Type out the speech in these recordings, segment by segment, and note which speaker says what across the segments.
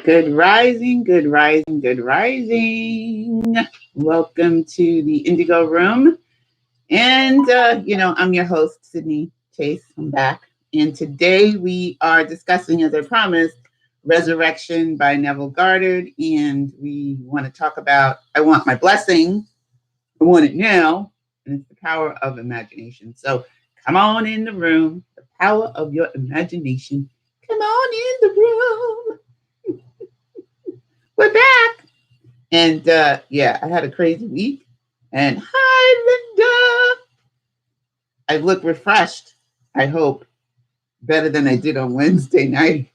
Speaker 1: Good rising, good rising, good rising. Welcome to the Indigo Room. And, I'm your host, Sydney Chase. I'm back. And today we are discussing, as I promised, Resurrection by Neville Goddard. And we want to talk about, I want my blessing. I want it now. And it's the power of imagination. So come on in the room. The power of your imagination. Come on in the room. We're back. And I had a crazy week. And hi, Linda. I look refreshed, I hope, better than I did on Wednesday night.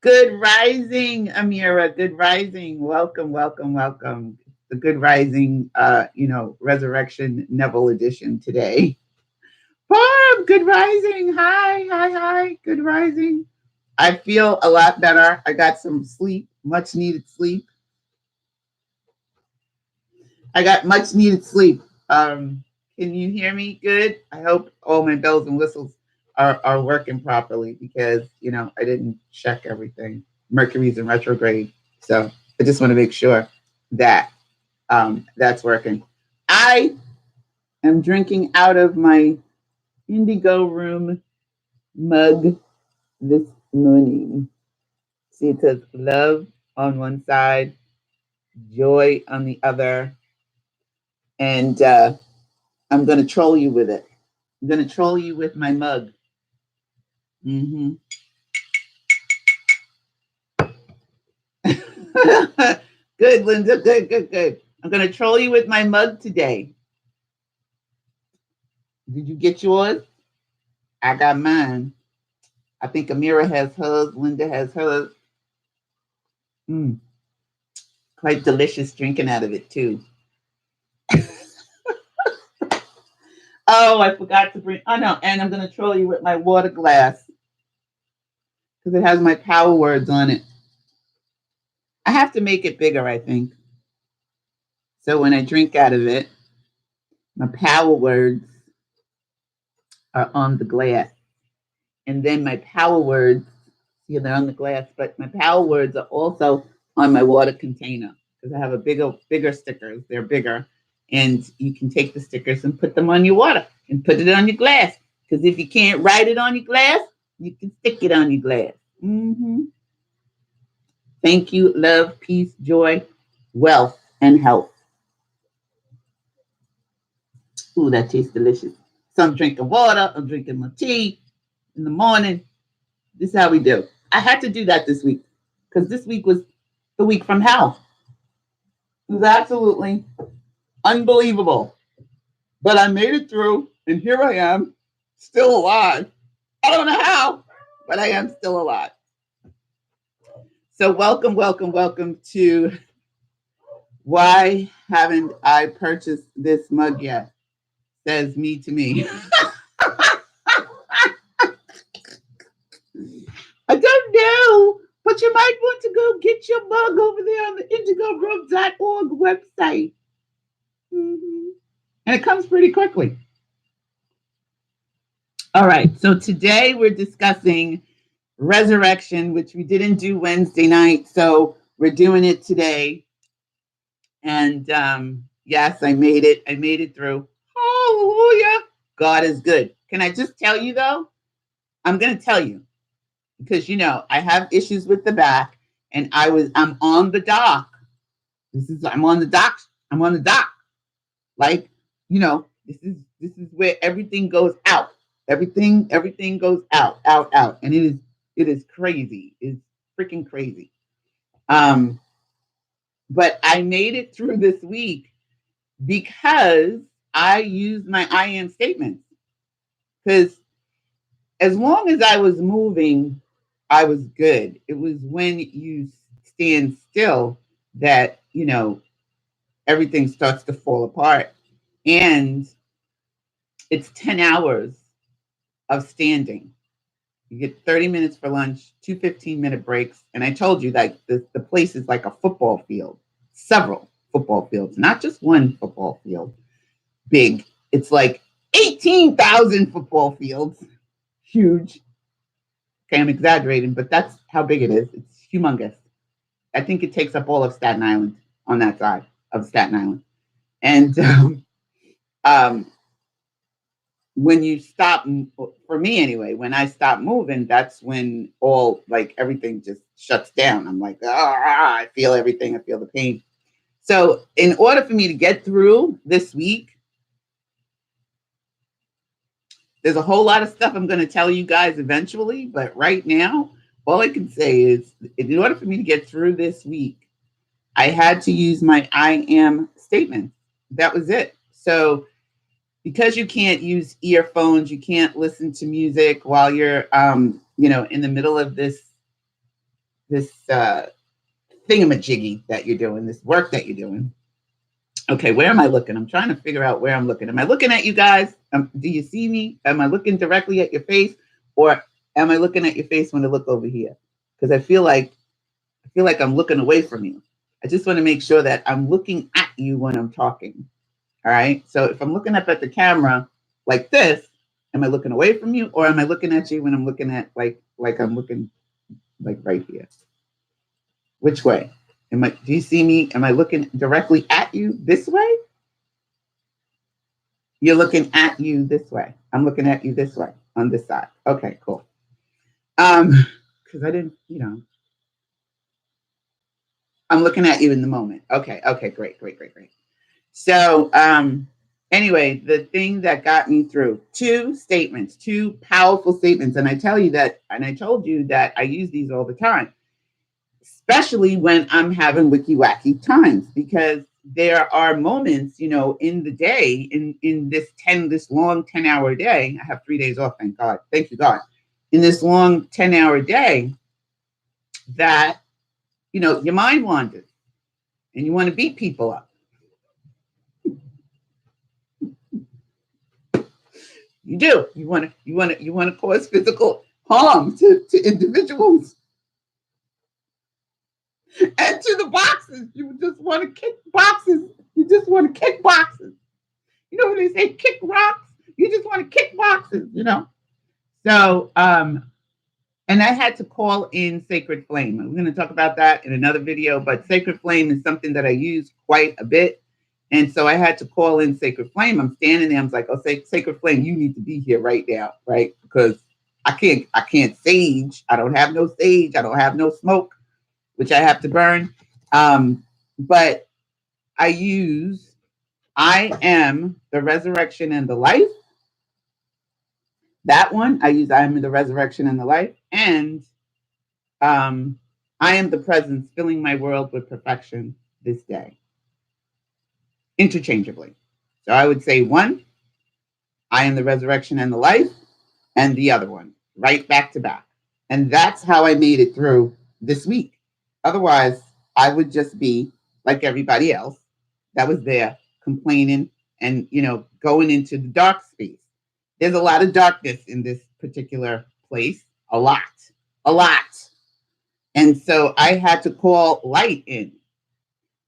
Speaker 1: Good rising, Amira. Good rising. Welcome, welcome, welcome. The Good Rising, Resurrection Neville edition today. Barb, good rising. Hi. Good rising. I feel a lot better. I got some sleep, much needed sleep. Can you hear me good? I hope all my bells and whistles are working properly because, I didn't check everything. Mercury's in retrograde. So I just want to make sure that that's working. I am drinking out of my Indigo Room mug this morning. See, it says love on one side, joy on the other. And I'm going to troll you with it. I'm going to troll you with my mug. Mm-hmm. Good, Linda. Good. I'm going to troll you with my mug today. Did you get yours? I got mine. I think Amira has hers. Linda has hers. Quite delicious drinking out of it, too. Oh, I forgot to bring. Oh, no. And I'm going to troll you with my water glass because it has my power words on it. I have to make it bigger, I think. So when I drink out of it, my power words are on the glass. And then my power words, they're on the glass, but my power words are also on my water container because I have a bigger stickers. They're bigger. And you can take the stickers and put them on your water and put it on your glass. Because if you can't write it on your glass, you can stick it on your glass. Mm-hmm. Thank you, love, peace, joy, wealth, and health. Ooh, that tastes delicious. So I'm drinking water. I'm drinking my tea in the morning. This is how we do. I had to do that this week because this week was the week from hell. It was absolutely unbelievable. But I made it through, and here I am, still alive. I don't know how, but I am still alive. So welcome to Why Haven't I Purchased This Mug Yet? Says me to me. I don't know, but you might want to go get your mug over there on the indigoroom.org website. Mm-hmm. And it comes pretty quickly. All right, so today we're discussing Resurrection, which we didn't do Wednesday night, so we're doing it today. And yes, I made it. I made it through. Hallelujah. God is good. Can I just tell you, though? I'm going to tell you. Because, I have issues with the back, and I'm on the dock. I'm on the dock. I'm on the dock. Like, this is where everything goes out. Everything goes out. And it is crazy. It's freaking crazy. But I made it through this week because I used my I am statements. Because as long as I was moving, I was good. It was when you stand still that, everything starts to fall apart. And it's 10 hours of standing. You get 30 minutes for lunch, 2 15-minute breaks. And I told you that the place is like a football field, several football fields, not just one football field. Big. It's like 18,000 football fields. Huge. Okay, I'm exaggerating, but that's how big it is. It's humongous. I think it takes up all of Staten Island on that side of Staten Island. And um, when you stop, for me anyway, when I stop moving, that's when all like everything just shuts down. I'm like, ah, I feel everything. I feel the pain. So, in order for me to get through this week, there's a whole lot of stuff I'm going to tell you guys eventually. But right now, all I can say is, in order for me to get through this week, I had to use my I am statement. That was it. So, because you can't use earphones, you can't listen to music while you're, in the middle of this thingamajiggy that you're doing, this work that you're doing. Okay, where am I looking? I'm trying to figure out where I'm looking. Am I looking at you guys? Do you see me? Am I looking directly at your face, or am I looking at your face when I look over here? Because I feel like I'm looking away from you. I just want to make sure that I'm looking at you when I'm talking. All right. So if I'm looking up at the camera like this, am I looking away from you, or am I looking at you when I'm looking at like I'm looking like right here? Which way? Do you see me? Am I looking directly at you this way? You're looking at you this way. I'm looking at you this way on this side. Okay, cool. Because I didn't, I'm looking at you in the moment. Okay, great. So, anyway, the thing that got me through, two powerful statements. And I told you that I use these all the time, especially when I'm having wicky wacky times, because there are moments, in the day, in this long 10-hour day. I have 3 days off, thank God. Thank you, God. In this long 10-hour day that, your mind wanders and you want to beat people up. You do. You want to cause physical harm to individuals and to the boxes. You just want to kick boxes. You just want to kick boxes. You know when they say kick rocks? You just want to kick boxes, So, and I had to call in Sacred Flame. I'm going to talk about that in another video, but Sacred Flame is something that I use quite a bit. And so I had to call in Sacred Flame. I'm standing there. I'm like, oh, Sacred Flame, you need to be here right now, right? Because I can't sage. I don't have no sage. I don't have no smoke, which I have to burn. But I am the resurrection and the life. That one, I use I am the resurrection and the life. And I am the presence filling my world with perfection this day. Interchangeably. So I would say one, I am the resurrection and the life, and the other one, right back to back. And that's how I made it through this week. Otherwise, I would just be like everybody else that was there complaining and, going into the dark space. There's a lot of darkness in this particular place, a lot. And so I had to call light in.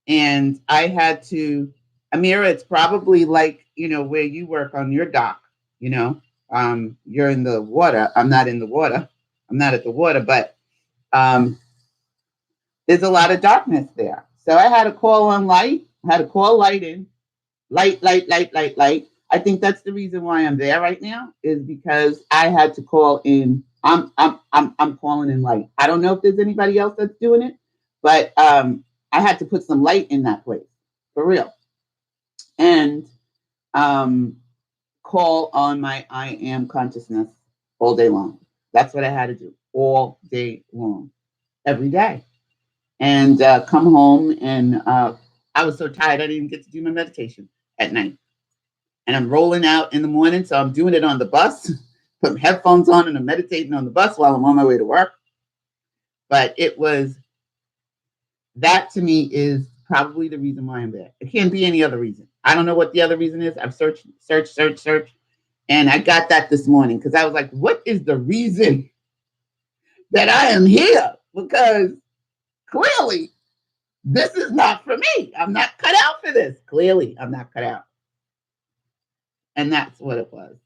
Speaker 1: And I had to, Amira, it's probably like, where you work on your dock, you're in the water. I'm not in the water. I'm not at the water, but there's a lot of darkness there. So I had to call on light. I had to call light in. Light. I think that's the reason why I'm there right now, is because I had to call in. I'm calling in light. I don't know if there's anybody else that's doing it, but I had to put some light in that place for real. And call on my I am consciousness all day long. That's what I had to do all day long, every day. And come home, and I was so tired I didn't even get to do my meditation at night. And I'm rolling out in the morning, so I'm doing it on the bus, putting headphones on, and I'm meditating on the bus while I'm on my way to work. But that to me is probably the reason why I'm there. It can't be any other reason. I don't know what the other reason is. I've searched. And I got that this morning because I was like, what is the reason that I am here? Because clearly this is not for me. I'm not cut out for this. Clearly I'm not cut out. And that's what it was.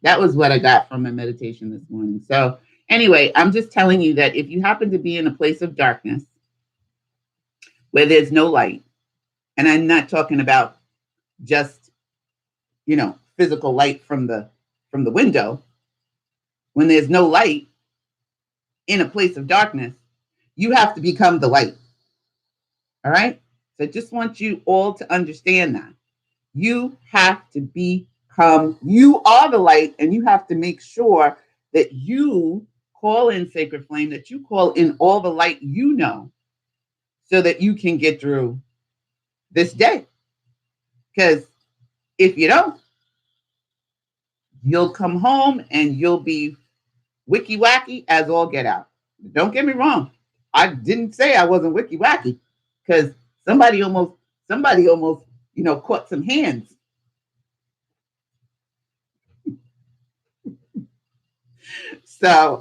Speaker 1: That was what I got from my meditation this morning. So Anyway, I'm just telling you that if you happen to be in a place of darkness where there's no light, and I'm not talking about just, physical light from the window. When there's no light in a place of darkness, you have to become the light. All right? So I just want you all to understand that. You have to you are the light, and you have to make sure that you call in sacred flame, that you call in all the light so that you can get through this day. Because if you don't, you'll come home and you'll be wicky wacky as all get out. Don't get me wrong. I didn't say I wasn't wicky wacky, because somebody almost, caught some hands. So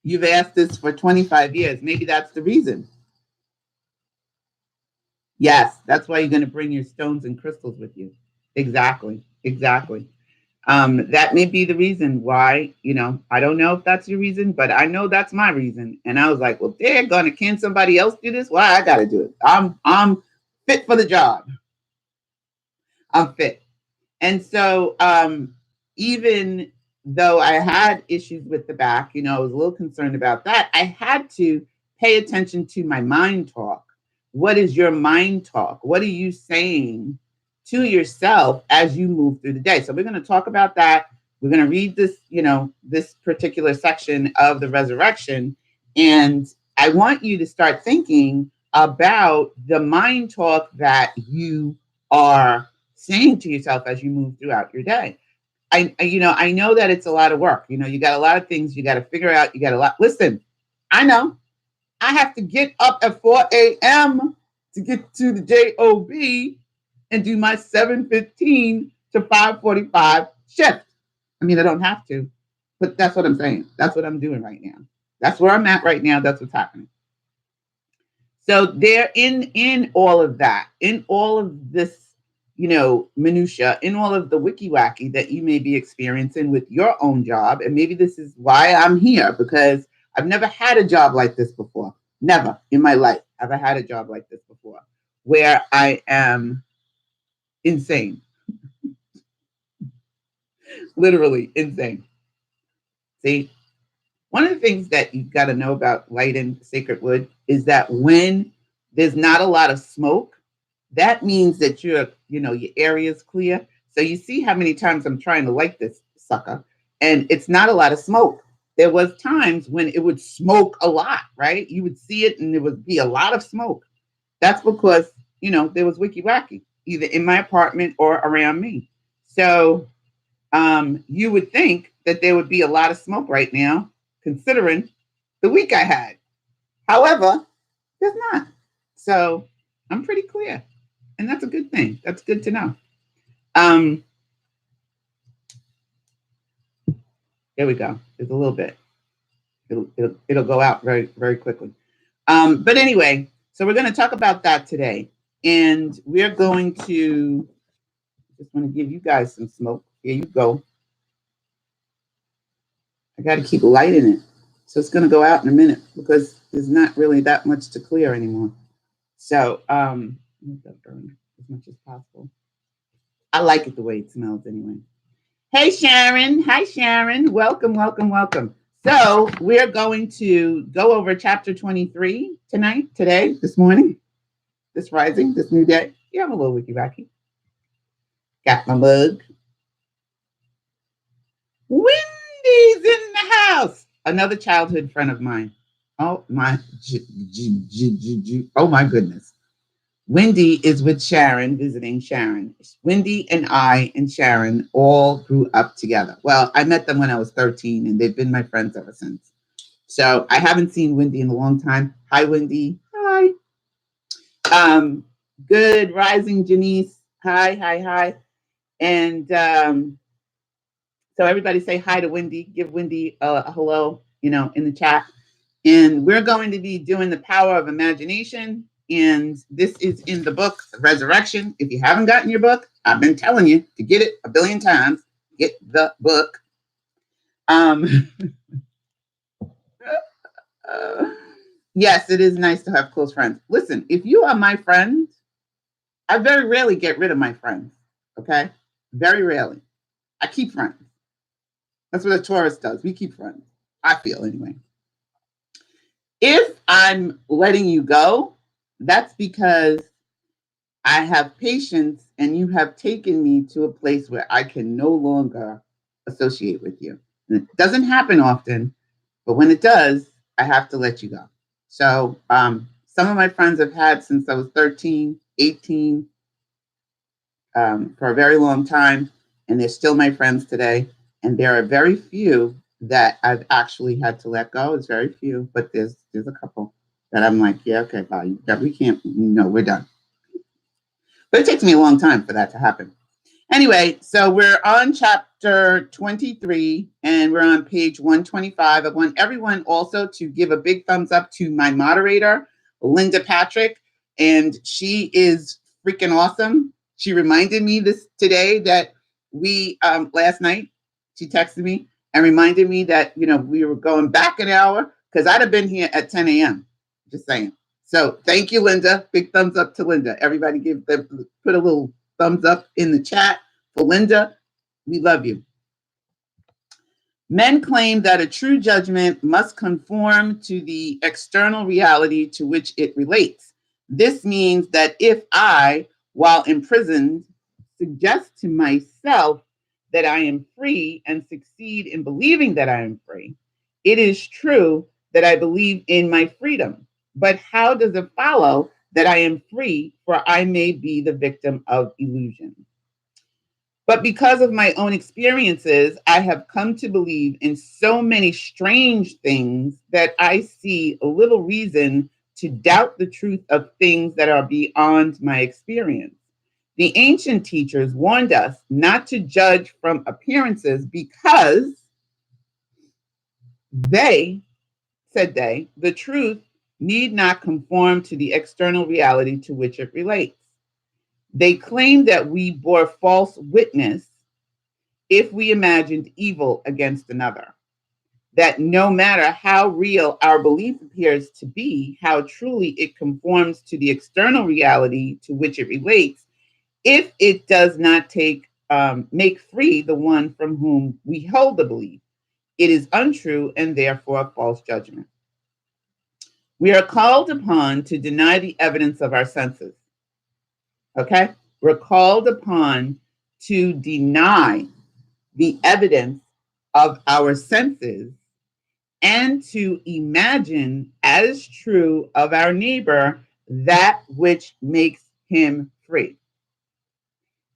Speaker 1: you've asked this for 25 years. Maybe that's the reason. Yes, that's why you're going to bring your stones and crystals with you. Exactly. That may be the reason why, I don't know if that's your reason, but I know that's my reason. And I was like, well, can somebody else do this? Why I got to do it? I'm fit for the job. I'm fit. And so even though I had issues with the back, I was a little concerned about that. I had to pay attention to my mind talk. What is your mind talk? What are you saying to yourself as you move through the day? So we're going to talk about that. We're going to read this, this particular section of the resurrection. And I want you to start thinking about the mind talk that you are saying to yourself as you move throughout your day. I know that it's a lot of work. You got a lot of things you got to figure out. You got a lot. Listen, I know I have to get up at 4 a.m. to get to the job and do my 7:15 to 5:45 shift. I mean, I don't have to, but that's what I'm saying. That's what I'm doing right now. That's where I'm at right now. That's what's happening. So they're in all of that, in all of this, minutia, in all of the wiki wacky that you may be experiencing with your own job. And maybe this is why I'm here, because I've never had a job like this before. Never in my life have I had a job like this before, where I am insane. Literally insane. See, one of the things that you've got to know about light and sacred wood is that when there's not a lot of smoke, that means that your area is clear. So you see how many times I'm trying to light this sucker, and it's not a lot of smoke. There was times when it would smoke a lot, right? You would see it and there would be a lot of smoke. That's because, there was wiki wacky, either in my apartment or around me. So you would think that there would be a lot of smoke right now, considering the week I had. However, there's not. So I'm pretty clear. And that's a good thing. That's good to know. There we go. There's a little bit. It'll go out very, very quickly. But anyway, so we're going to talk about that today. And we're going to, just want to give you guys some smoke. Here you go. I got to keep light in it. So it's going to go out in a minute because there's not really that much to clear anymore. So burn as much as possible. I like it the way it smells anyway. Hey, Sharon. Hi, Sharon. Welcome. So we're going to go over chapter 23 today, this morning, this rising, this new day. Yeah, I'm a little wiki wacky. Got my mug. Wendy's in the house. Another childhood friend of mine. Oh my goodness. Wendy is with Sharon, visiting Sharon. Wendy and I and Sharon all grew up together. Well, I met them when I was 13 and they've been my friends ever since. So I haven't seen Wendy in a long time. Hi, Wendy. Hi. Good rising, Janice. Hi. And so everybody say hi to Wendy. Give Wendy a hello, in the chat. And we're going to be doing the power of imagination. And this is in the book, Resurrection. If you haven't gotten your book, I've been telling you to get it a billion times. Get the book. Um, yes, it is nice to have close friends. Listen, if you are my friend, I very rarely get rid of my friends. Okay, very rarely. I keep friends. That's what a Taurus does. We keep friends. I feel anyway. If I'm letting you go, that's because I have patience and you have taken me to a place where I can no longer associate with you. And it doesn't happen often, but when it does, I have to let you go. So some of my friends I've had since I was 13, 18, for a very long time, and they're still my friends today. And there are very few that I've actually had to let go. It's very few, but there's a couple that I'm like, yeah, okay, bye. Yeah, we can't. No, we're done. But it takes me a long time for that to happen. Anyway, so we're on chapter 23 and we're on page 125. I want everyone also to give a big thumbs up to my moderator, Linda Patrick, and she is freaking awesome. She reminded me this today that we last night she texted me and reminded me that we were going back an hour because I'd have been here at 10 a.m. Just saying. So thank you, Linda. Big thumbs up to Linda. Everybody put a little thumbs up in the chat for Linda. We love you. Men claim that a true judgment must conform to the external reality to which it relates. This means that if I, while imprisoned, suggest to myself that I am free and succeed in believing that I am free, it is true that I believe in my freedom. But how does it follow that I am free, for I may be the victim of illusion? But because of my own experiences, I have come to believe in so many strange things that I see little reason to doubt the truth of things that are beyond my experience. The ancient teachers warned us not to judge from appearances because the truth need not conform to the external reality to which it relates. They claimed that we bore false witness if we imagined evil against another. That no matter how real our belief appears to be, how truly it conforms to the external reality to which it relates, if it does not make free the one from whom we hold the belief, it is untrue and therefore a false judgment. We are called upon to deny the evidence of our senses. Okay? We're called upon to deny the evidence of our senses and to imagine as true of our neighbor that which makes him free.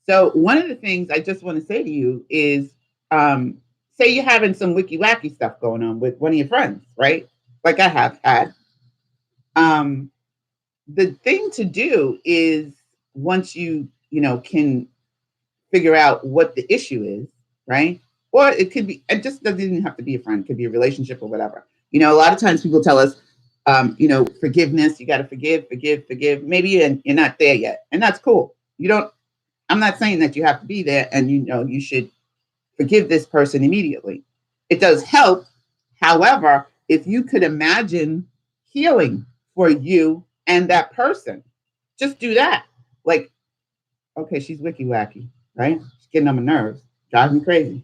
Speaker 1: So one of the things I just want to say to you is, say you're having some wicky wacky stuff going on with one of your friends, right? Like I have had. The thing to do is once you can figure out what the issue is, right? Or it could be, it just doesn't even have to be a friend, it could be a relationship or whatever. A lot of times people tell us, forgiveness, you got to forgive. Maybe you're not there yet. And that's cool. I'm not saying that you have to be there and you should forgive this person immediately. It does help. However, if you could imagine healing for you and that person, just do that. Like, okay, she's wicky wacky, right? She's getting on my nerves, driving me crazy.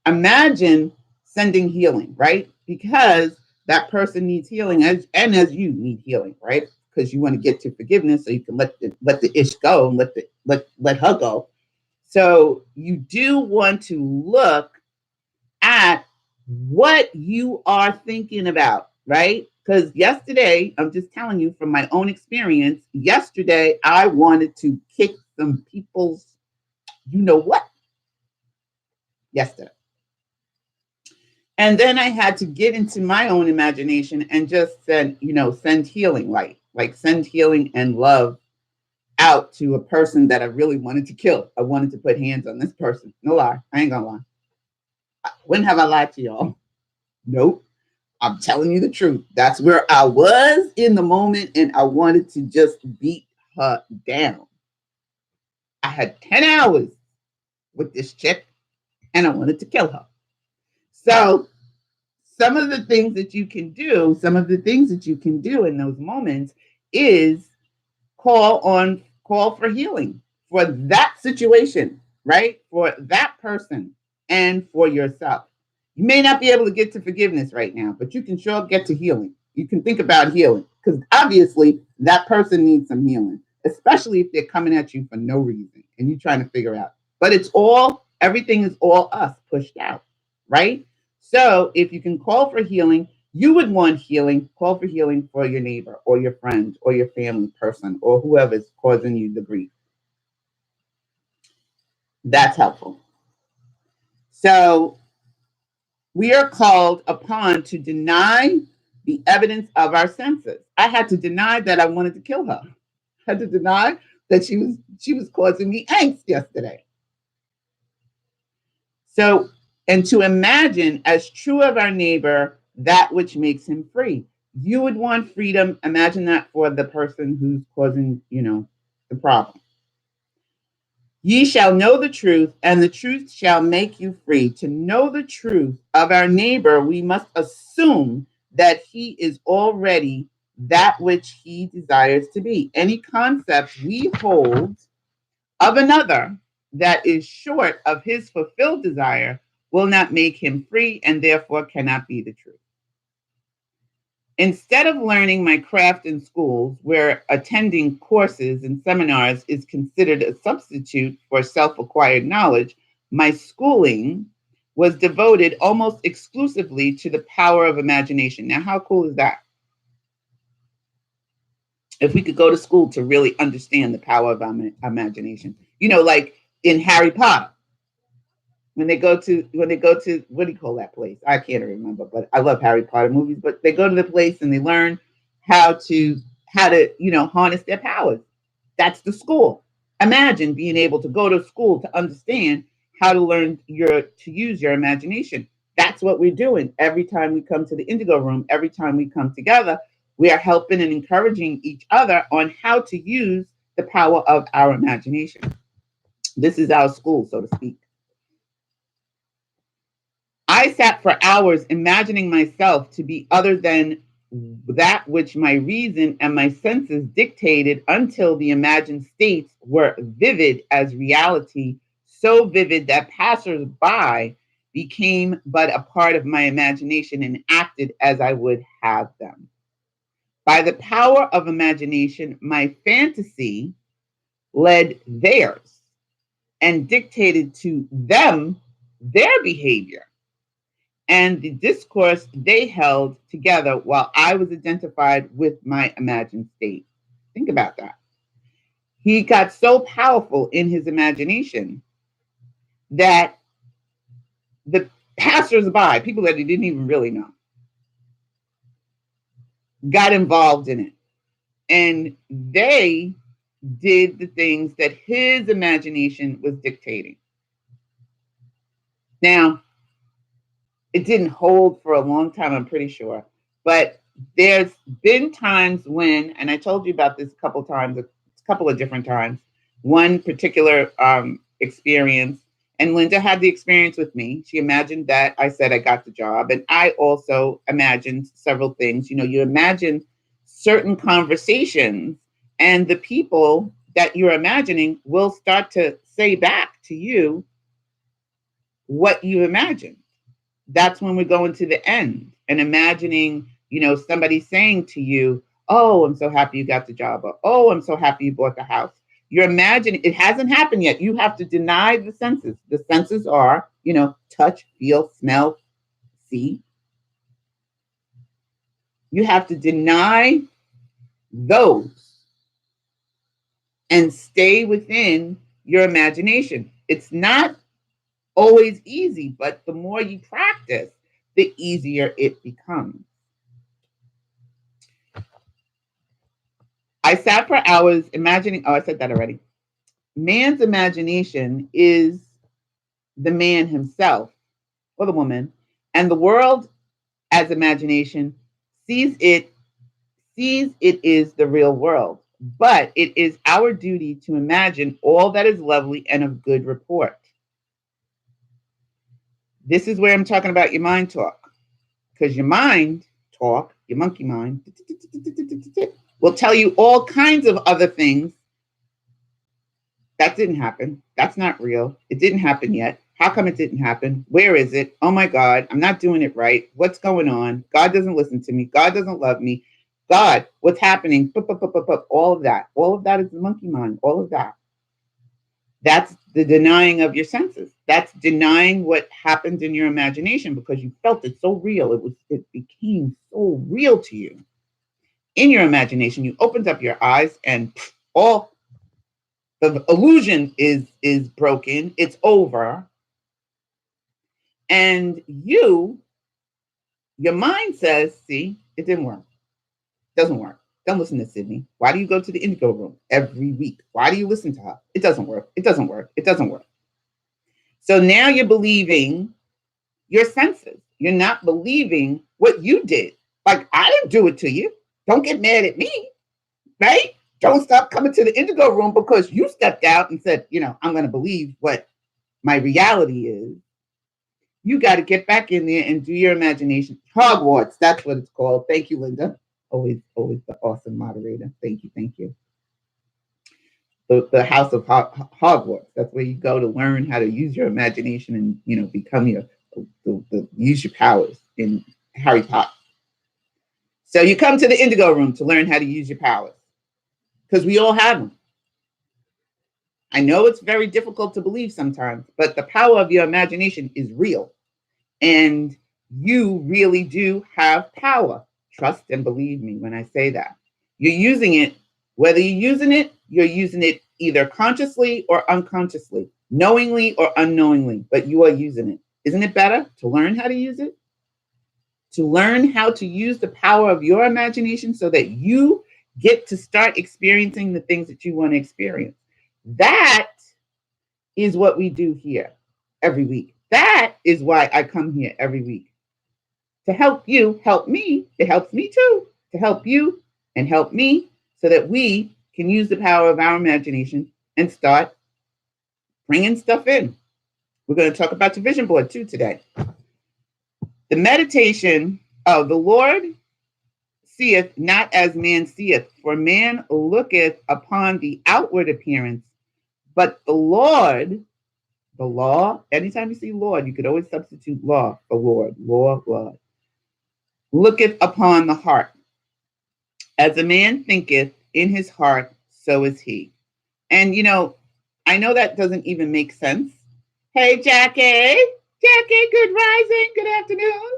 Speaker 1: Imagine sending healing, right? Because that person needs healing, as you need healing, right? Because you want to get to forgiveness, so you can let the ish go and let her go. So you do want to look at what you are thinking about, right? Because yesterday, I'm just telling you from my own experience, yesterday I wanted to kick some people's, what, yesterday. And then I had to get into my own imagination and just send healing light, like send healing and love out to a person that I really wanted to kill. I wanted to put hands on this person. No lie. I ain't gonna lie. When have I lied to y'all? Nope. I'm telling you the truth. That's where I was in the moment, and I wanted to just beat her down. I had 10 hours with this chick, and I wanted to kill her. So some of the things that you can do, in those moments is call for healing for that situation, right? For that person and for yourself. You may not be able to get to forgiveness right now, but you can sure get to healing. You can think about healing because obviously that person needs some healing, especially if they're coming at you for no reason and you're trying to figure out. But everything is all us pushed out, right? So if you can call for healing, you would want healing, call for healing for your neighbor or your friend or your family person or whoever's causing you the grief. That's helpful. So we are called upon to deny the evidence of our senses. I had to deny that I wanted to kill her. I had to deny that she was causing me angst yesterday. So, and to imagine as true of our neighbor that which makes him free. You would want freedom. Imagine that for the person who's causing, the problem. Ye shall know the truth, and the truth shall make you free. To know the truth of our neighbor, we must assume that he is already that which he desires to be. Any concept we hold of another that is short of his fulfilled desire will not make him free and therefore cannot be the truth. Instead of learning my craft in schools, where attending courses and seminars is considered a substitute for self-acquired knowledge, my schooling was devoted almost exclusively to the power of imagination. Now, how cool is that? If we could go to school to really understand the power of imagination, like in Harry Potter, when they go to what do you call that place? I can't remember, but I love Harry Potter movies. But they go to the place and they learn how to harness their powers. That's the school. Imagine being able to go to school to understand how to learn to use your imagination. That's what we're doing every time we come to the Indigo room. Every time we come together, we are helping and encouraging each other on how to use the power of our imagination. This is our school, so to speak. I sat for hours imagining myself to be other than that which my reason and my senses dictated until the imagined states were vivid as reality, so vivid that passers-by became but a part of my imagination and acted as I would have them. By the power of imagination, my fantasy led theirs and dictated to them their behavior and the discourse they held together while I was identified with my imagined state. Think about that. He got so powerful in his imagination that the passersby, people that he didn't even really know, got involved in it. And they did the things that his imagination was dictating. Now, it didn't hold for a long time, I'm pretty sure. But there's been times when, and I told you about this a couple of different times, one particular experience, and Linda had the experience with me. She imagined that I said I got the job. And I also imagined several things. You imagine certain conversations, and the people that you're imagining will start to say back to you what you imagined. That's when we go into the end and imagining, somebody saying to you, oh, I'm so happy you got the job. Or, oh, I'm so happy you bought the house. You're imagining, it hasn't happened yet. You have to deny the senses. The senses are, touch, feel, smell, see. You have to deny those and stay within your imagination. It's not always easy, but the more you practice, the easier it becomes. I sat for hours imagining, I said that already. Man's imagination is the man himself or the woman, and the world as imagination sees it is the real world. But it is our duty to imagine all that is lovely and of good report. This is where I'm talking about your mind talk. because your mind talk, your monkey mind, will tell you all kinds of other things. That didn't happen. That's not real. It didn't happen yet. How come it didn't happen? Where is it? Oh my God, I'm not doing it right. What's going on? God doesn't listen to me. God doesn't love me. God, what's happening? All of that. All of that is the monkey mind. All of that. That's the denying of your senses. That's denying what happened in your imagination because you felt it so real. It became so real to you. In your imagination, you opened up your eyes and all the illusion is broken. It's over. And your mind says, see, it didn't work. Doesn't work. Don't listen to Sydney. Why do you go to the Indigo room every week? Why do you listen to her? It doesn't work. It doesn't work. It doesn't work. So now you're believing your senses. You're not believing what you did. Like, I didn't do it to you. Don't get mad at me, right? Don't stop coming to the Indigo room because you stepped out and said, I'm going to believe what my reality is. You got to get back in there and do your imagination. Hogwarts, that's what it's called. Thank you, Linda. Always the awesome moderator. Thank you. The house of Hogwarts. That's where you go to learn how to use your imagination and become use your powers in Harry Potter. So you come to the Indigo room to learn how to use your powers because we all have them. I know it's very difficult to believe sometimes, but the power of your imagination is real, and you really do have power. Trust and believe me when I say that. You're using it, whether you're using it either consciously or unconsciously, knowingly or unknowingly, but you are using it. Isn't it better to learn how to use it? To learn how to use the power of your imagination so that you get to start experiencing the things that you want to experience. That is what we do here every week. That is why I come here every week. To help you, help me. It helps me too. To help you and help me so that we can use the power of our imagination and start bringing stuff in. We're going to talk about the vision board too today. The meditation of the Lord seeth not as man seeth, for man looketh upon the outward appearance, but the Lord, the law, anytime you see Lord, you could always substitute law for Lord, Lord, looketh upon the heart. As a man thinketh in his heart, so is he. And I know that doesn't even make sense. Hey, Jackie, good rising, good afternoon.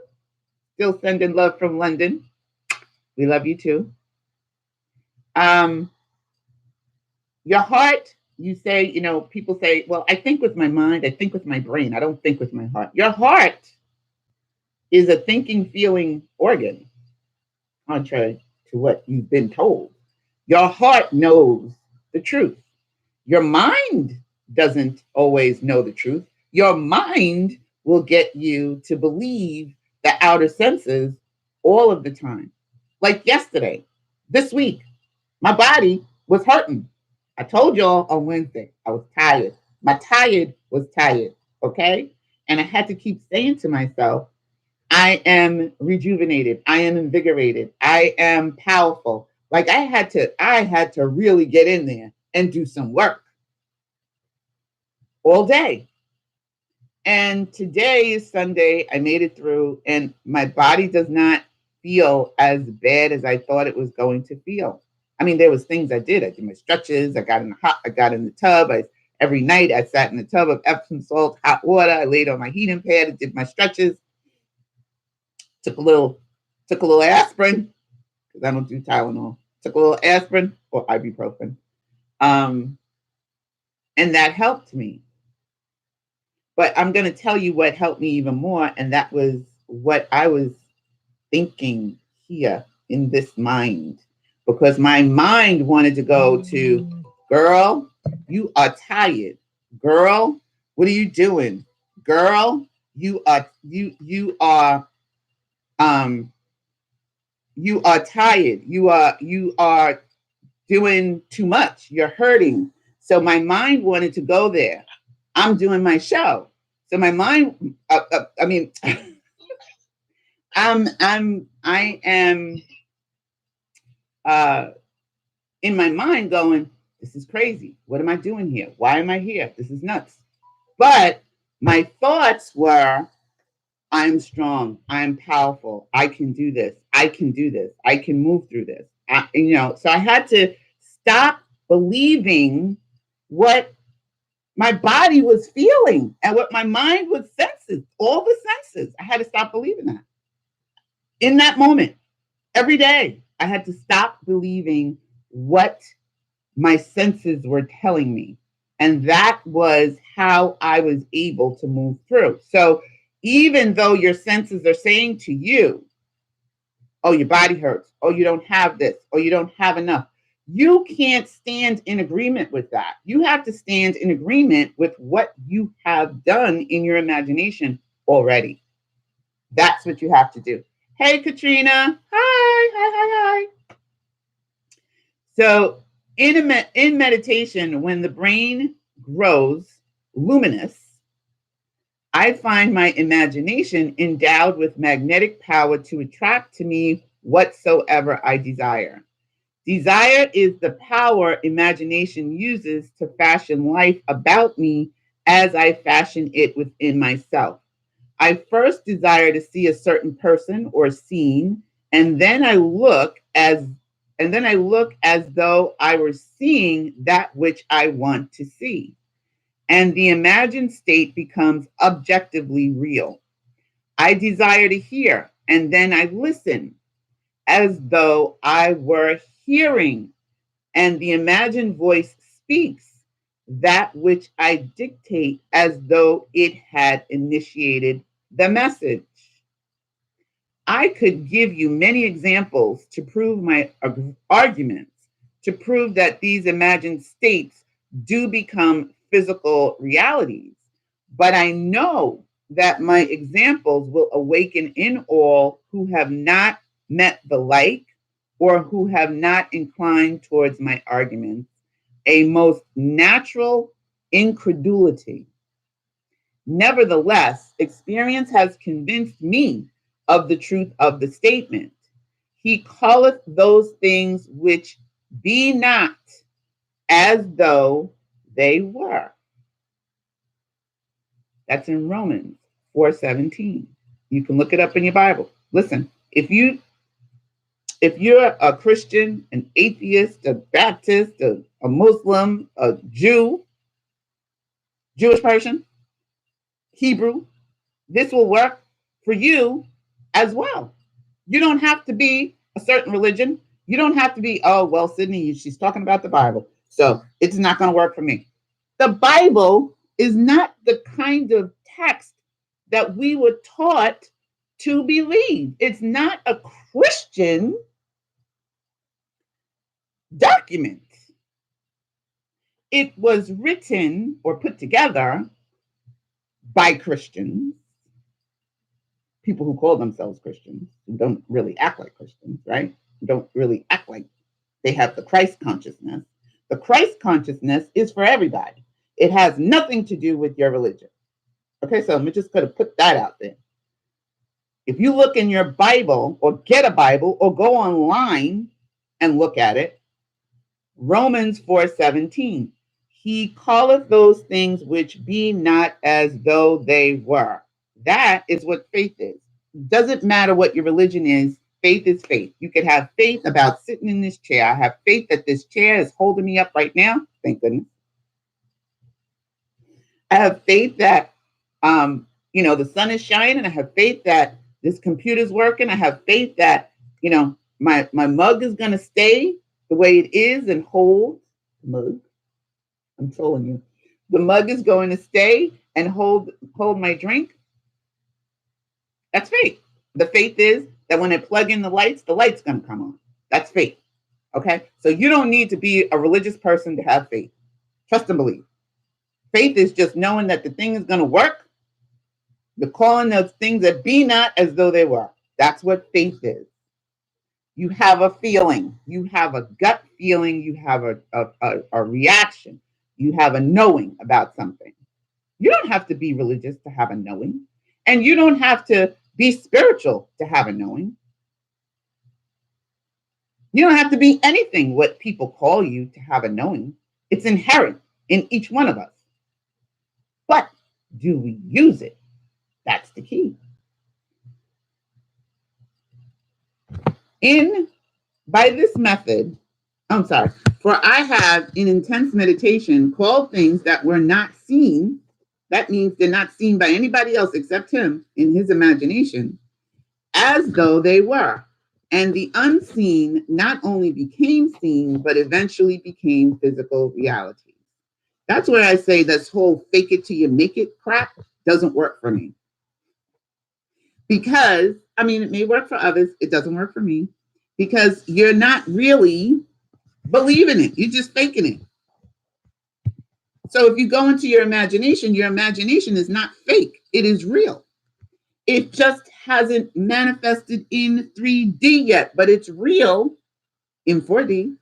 Speaker 1: Still sending love from London. We love you too. Your heart, you say, people say, well, I think with my mind, I think with my brain, I don't think with my heart. Your heart is a thinking, feeling organ, contrary to what you've been told. Your heart knows the truth. Your mind doesn't always know the truth. Your mind will get you to believe the outer senses all of the time. Like yesterday, this week, my body was hurting. I told y'all on Wednesday, I was tired. My tired was tired, okay? And I had to keep saying to myself, I am rejuvenated. I am invigorated. I am powerful. Like I had to really get in there and do some work all day. And today is Sunday. I made it through and my body does not feel as bad as I thought it was going to feel. I mean, there was things I did. I did my stretches. I got in the tub. Every night I sat in the tub of Epsom salt, hot water. I laid on my heating pad and did my stretches. Took a little aspirin because I don't do Tylenol. Took a little aspirin or ibuprofen. And that helped me. But I'm going to tell you what helped me even more. And that was what I was thinking here in this mind. Because my mind wanted to go to, girl, you are tired. Girl, what are you doing? Girl, you are tired. You are doing too much. You're hurting. So my mind wanted to go there. I'm doing my show. So my mind, I am uh in my mind going, this is crazy. What am I doing here? Why am I here? This is nuts. But my thoughts were, I'm strong. I'm powerful. I can do this. I can do this. I can move through this. So I had to stop believing what my body was feeling and what my mind was sensing, all the senses. I had to stop believing that. In that moment, every day, I had to stop believing what my senses were telling me. And that was how I was able to move through. So even though your senses are saying to you, oh, your body hurts, oh, you don't have this, or you don't have enough, you can't stand in agreement with that. You have to stand in agreement with what you have done in your imagination already. That's what you have to do. Hey, Katrina. Hi. So in meditation, when the brain grows luminous, I find my imagination endowed with magnetic power to attract to me whatsoever I desire. Desire is the power imagination uses to fashion life about me as I fashion it within myself. I first desire to see a certain person or scene, and then I look as though I were seeing that which I want to see. And the imagined state becomes objectively real. I desire to hear, and then I listen as though I were hearing, and the imagined voice speaks that which I dictate as though it had initiated the message. I could give you many examples to prove my arguments, to prove that these imagined states do become physical realities. But I know that my examples will awaken in all who have not met the like or who have not inclined towards my arguments a most natural incredulity. Nevertheless, experience has convinced me of the truth of the statement. He calleth those things which be not as though they were. That's in Romans 4:17. You can look it up in your Bible. Listen, if you're a Christian, an atheist, a Baptist, a Muslim, a Jew, Jewish person, Hebrew, this will work for you as well. You don't have to be a certain religion. You don't have to be, oh, well, Sydney, she's talking about the Bible, so it's not going to work for me. The Bible is not the kind of text that we were taught to believe. It's not a Christian document. It was written or put together by Christians, people who call themselves Christians, who don't really act like Christians, right? Who don't really act like they have the Christ consciousness. The Christ consciousness is for everybody. It has nothing to do with your religion. Okay, so I'm just going to put that out there. If you look in your Bible or get a Bible or go online and look at it, Romans 4:17, he calleth those things which be not as though they were. That is what faith is. Doesn't matter what your religion is, faith is faith. You could have faith about sitting in this chair. I have faith that this chair is holding me up right now. Thank goodness. I have faith that the sun is shining. I have faith that this computer's working. I have faith that my mug is going to stay the way it is and hold the mug. I'm trolling you. The mug is going to stay and hold my drink. That's faith. The faith is that when I plug in the light's going to come on. That's faith. Okay? So you don't need to be a religious person to have faith. Trust and believe. Faith is just knowing that the thing is going to work. You're calling those things that be not as though they were. That's what faith is. You have a feeling. You have a gut feeling. You have a reaction. You have a knowing about something. You don't have to be religious to have a knowing. And you don't have to be spiritual to have a knowing. You don't have to be anything what people call you to have a knowing. It's inherent in each one of us. But do we use it? That's the key. By this method, I'm sorry, for I have in intense meditation called things that were not seen. That means they're not seen by anybody else except him in his imagination, as though they were. And the unseen not only became seen, but eventually became physical reality. That's where I say this whole fake it till you make it crap doesn't work for me. Because, I mean, it may work for others, it doesn't work for me. Because you're not really believing it, you're just faking it. So if you go into your imagination is not fake, it is real. It just hasn't manifested in 3D yet, but it's real in 4D.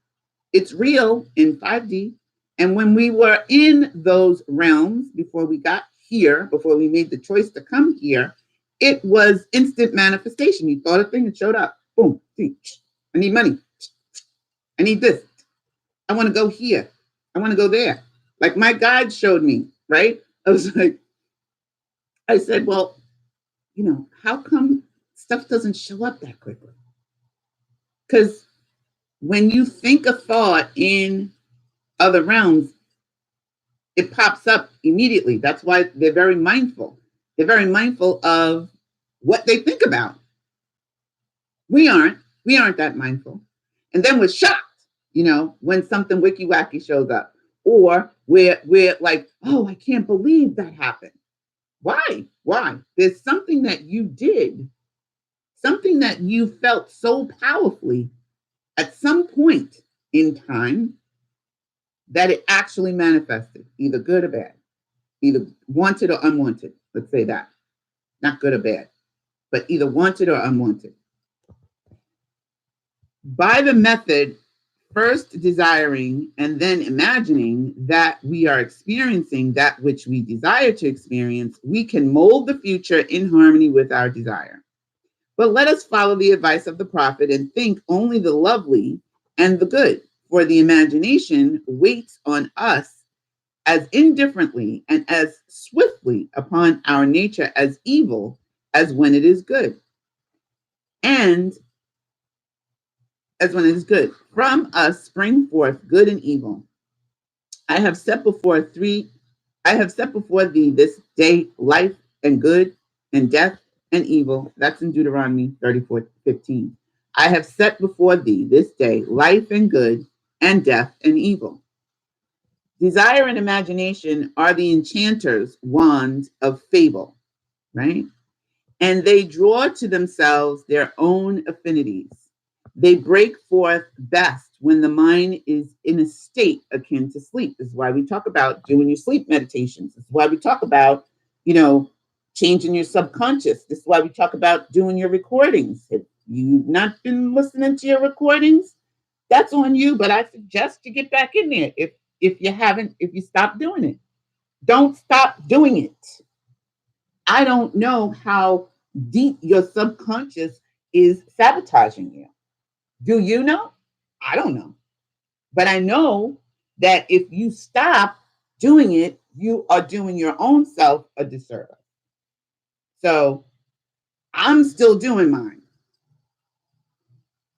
Speaker 1: It's real in 5D. And when we were in those realms, before we got here, before we made the choice to come here, it was instant manifestation. You thought a thing, it showed up. Boom. I need money. I need this. I want to go here. I want to go there. Like my guide showed me, right? I said, well, how come stuff doesn't show up that quickly? Because when you think a thought in other realms, it pops up immediately. That's why they're very mindful. They're very mindful of what they think about. We aren't that mindful. And then we're shocked, when something wicky wacky shows up. Or we're like, oh, I can't believe that happened. Why? There's something that you did, something that you felt so powerfully at some point in time that it actually manifested, either good or bad, either wanted or unwanted. Let's say that. Not good or bad, but either wanted or unwanted. By the method, first desiring and then imagining that we are experiencing that which we desire to experience, we can mold the future in harmony with our desire. But let us follow the advice of the prophet and think only the lovely and the good, for the imagination waits on us as indifferently and as swiftly upon our nature as evil as when it is good. And as when it is good. From us spring forth good and evil. I have set before thee this day life and good and death and evil. That's in Deuteronomy 34:15. I have set before thee this day life and good and death and evil. Desire and imagination are the enchanter's wand of fable, right? And they draw to themselves their own affinities. They break forth best when the mind is in a state akin to sleep. This is why we talk about doing your sleep meditations. This is why we talk about, changing your subconscious. This is why we talk about doing your recordings. If you've not been listening to your recordings, that's on you, but I suggest you get back in there. If you stop doing it, don't stop doing it. I don't know how deep your subconscious is sabotaging you. Do you know? I don't know. But I know that if you stop doing it, you are doing your own self a disservice. So I'm still doing mine.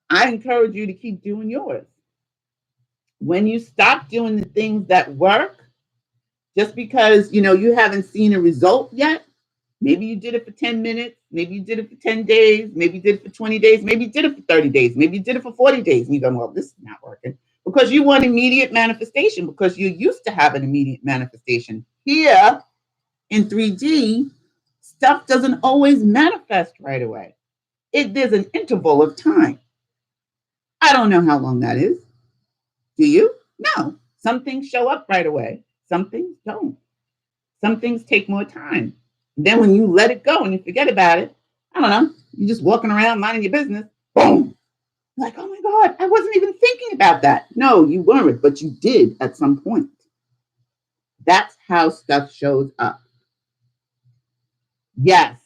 Speaker 1: I encourage you to keep doing yours. When you stop doing the things that work, just because, you haven't seen a result yet, maybe you did it for 10 minutes, maybe you did it for 10 days, maybe you did it for 20 days, maybe you did it for 30 days, maybe you did it for 40 days, and you go, well, this is not working. Because you want immediate manifestation, because you used to have an immediate manifestation. Here in 3D, stuff doesn't always manifest right away. There's an interval of time. I don't know how long that is. Do you? No. Some things show up right away. Some things don't. Some things take more time. Then when you let it go and you forget about it, I don't know, you're just walking around minding your business, boom. Like, oh my God, I wasn't even thinking about that. No, you weren't, but you did at some point. That's how stuff shows up. Yes,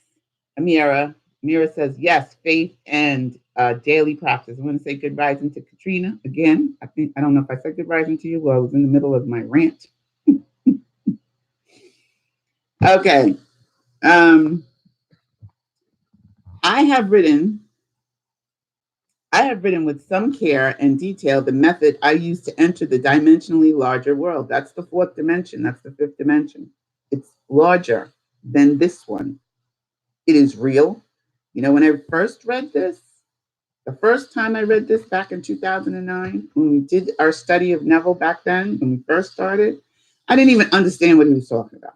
Speaker 1: Amira, Mira says, yes, faith and daily practice. I'm going to say good rising to Katrina again. I don't know if I said good rising to you. Well, I was in the middle of my rant. Okay. I have written with some care and detail the method I use to enter the dimensionally larger world. That's the fourth dimension. That's the fifth dimension. It's larger than this one. It is real. You know, when I first read this, the first time I read this back in 2009, when we did our study of Neville back then, when we first started, I didn't even understand what he was talking about.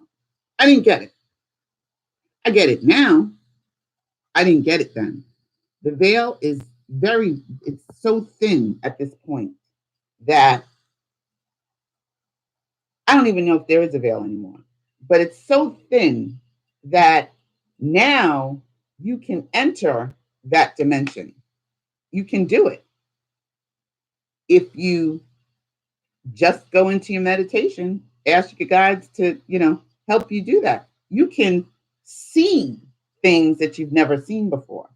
Speaker 1: I didn't get it. I get it now. I didn't get it then. The veil is it's so thin at this point that I don't even know if there is a veil anymore. But it's so thin that now you can enter that dimension. You can do it. If you just go into your meditation, ask your guides to, help you do that. You can see things that you've never seen before.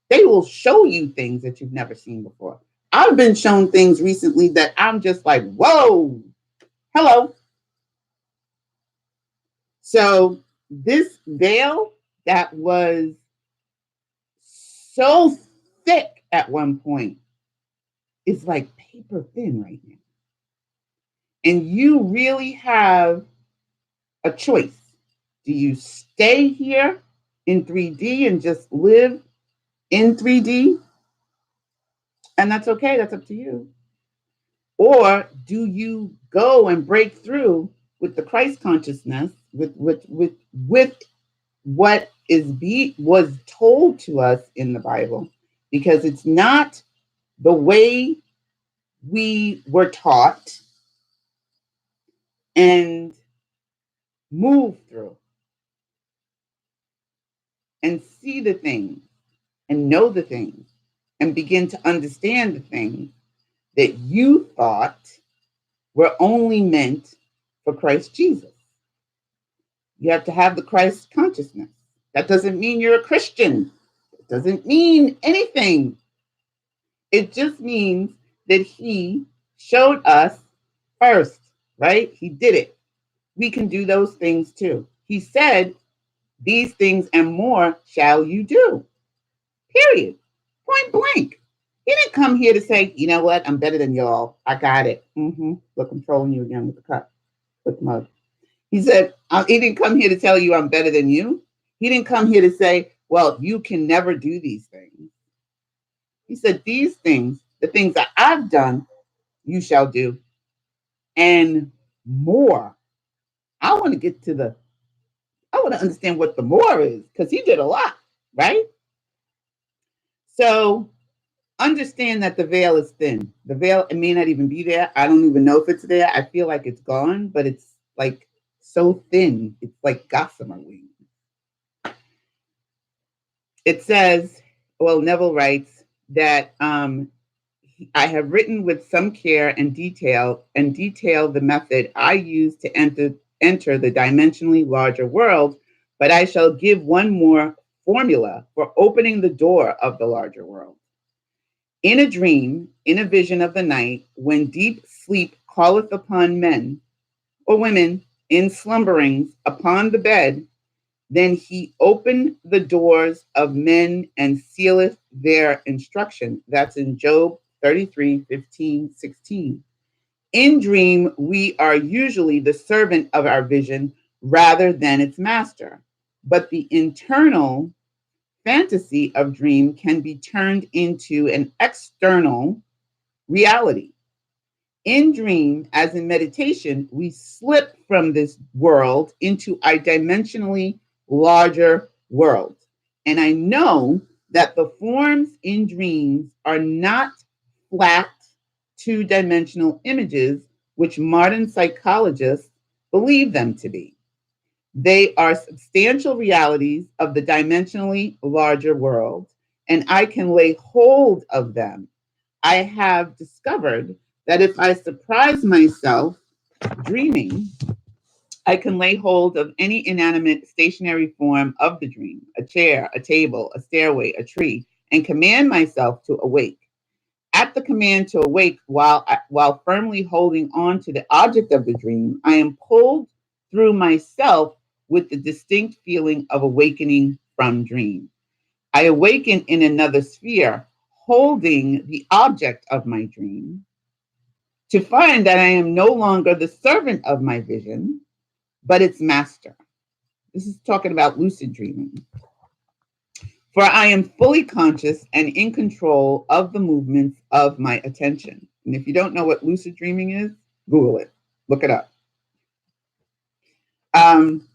Speaker 1: They will show you things that you've never seen before. I've been shown things recently that I'm just like, whoa, hello. So this veil that was so thick at one point is like paper thin right now. And you really have a choice. Do you stay here in 3D and just live in 3D? And that's okay, that's up to you. Or do you go and break through with the Christ consciousness, with what was told to us in the Bible? Because it's not the way we were taught and move through and see the things and know the things and begin to understand the things that you thought were only meant for Christ Jesus. You have to have the Christ consciousness. That doesn't mean you're a Christian. It doesn't mean anything. It just means that he showed us first, right? He did it. We can do those things too. He said, these things and more shall you do. Period. Point blank. He didn't come here to say, you know what, I'm better than y'all. I got it. Look, I'm trolling you again with the cup, with the mug. He said, he didn't come here to tell you I'm better than you. He didn't come here to say, well, you can never do these things. He said, these things, the things that I've done, you shall do, and more. I want to understand what the more is, because he did a lot, right? So understand that the veil is thin. The veil, it may not even be there. I don't even know if it's there. I feel like it's gone, but it's like so thin. It's like gossamer wings. It says, well, Neville writes that I have written with some care and detail the method I use to enter the dimensionally larger world, but I shall give one more formula for opening the door of the larger world. In a dream, in a vision of the night, when deep sleep calleth upon men or women in slumberings upon the bed, then he opened the doors of men and sealeth their instruction. That's in Job 33, 15, 16. In dream, we are usually the servant of our vision rather than its master. But the internal fantasy of dream can be turned into an external reality. In dream, as in meditation, we slip from this world into a dimensionally larger world. And I know that the forms in dreams are not flat two-dimensional images, which modern psychologists believe them to be. They are substantial realities of the dimensionally larger world, and I can lay hold of them. I have discovered that if I surprise myself dreaming, I can lay hold of any inanimate stationary form of the dream, a chair, a table, a stairway, a tree, and command myself to awake. At the command to awake, while firmly holding on to the object of the dream, I am pulled through myself with the distinct feeling of awakening from dream. I awaken in another sphere, holding the object of my dream, to find that I am no longer the servant of my vision, but its master. This is talking about lucid dreaming. For I am fully conscious and in control of the movements of my attention. And if you don't know what lucid dreaming is, Google it, look it up. Um,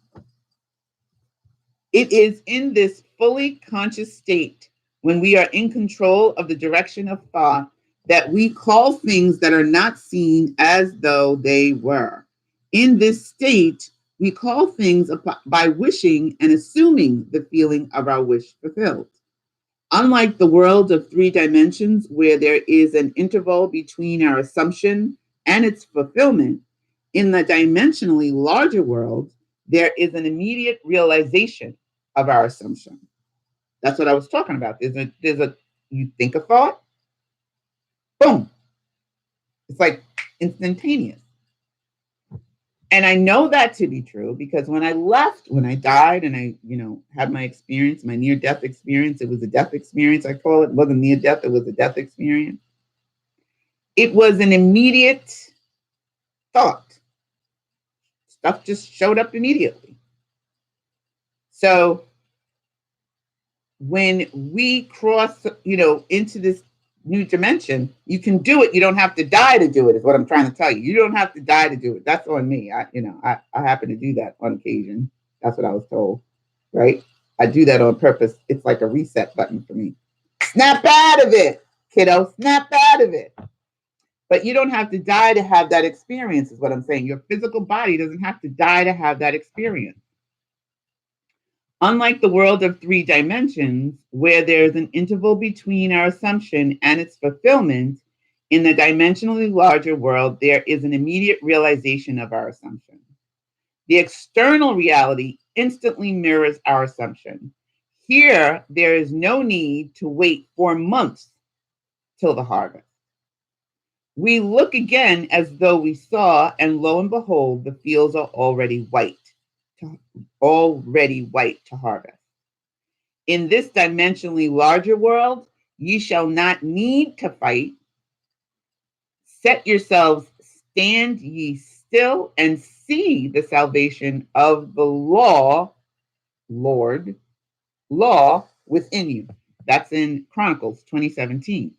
Speaker 1: it is in this fully conscious state, when we are in control of the direction of thought, that we call things that are not seen as though they were. In this state, we call things by wishing and assuming the feeling of our wish fulfilled. Unlike the world of three dimensions, where there is an interval between our assumption and its fulfillment, in the dimensionally larger world, there is an immediate realization of our assumption. That's what I was talking about. You think a thought, boom. It's like instantaneous. And I know that to be true because when I died and I, had my experience, my near-death experience, it was a death experience, I call it. It wasn't near-death, it was a death experience. It was an immediate thought. Stuff just showed up immediately. So when we cross, into this new dimension, you can do it. You don't have to die to do it, is what I'm trying to tell you. You don't have to die to do it. That's on me. I happen to do that on occasion. That's what I was told, right? I do that on purpose. It's like a reset button for me. Snap out of it, kiddo. Snap out of it. But you don't have to die to have that experience, is what I'm saying. Your physical body doesn't have to die to have that experience. Unlike the world of three dimensions, where there's an interval between our assumption and its fulfillment, in the dimensionally larger world, there is an immediate realization of our assumption. The external reality instantly mirrors our assumption. Here, there is no need to wait for months till the harvest. We look again as though we saw, and lo and behold, the fields are already white to harvest. In this dimensionally larger world, ye shall not need to fight. Set yourselves, stand ye still, and see the salvation of the law within you. That's in Chronicles 20:17.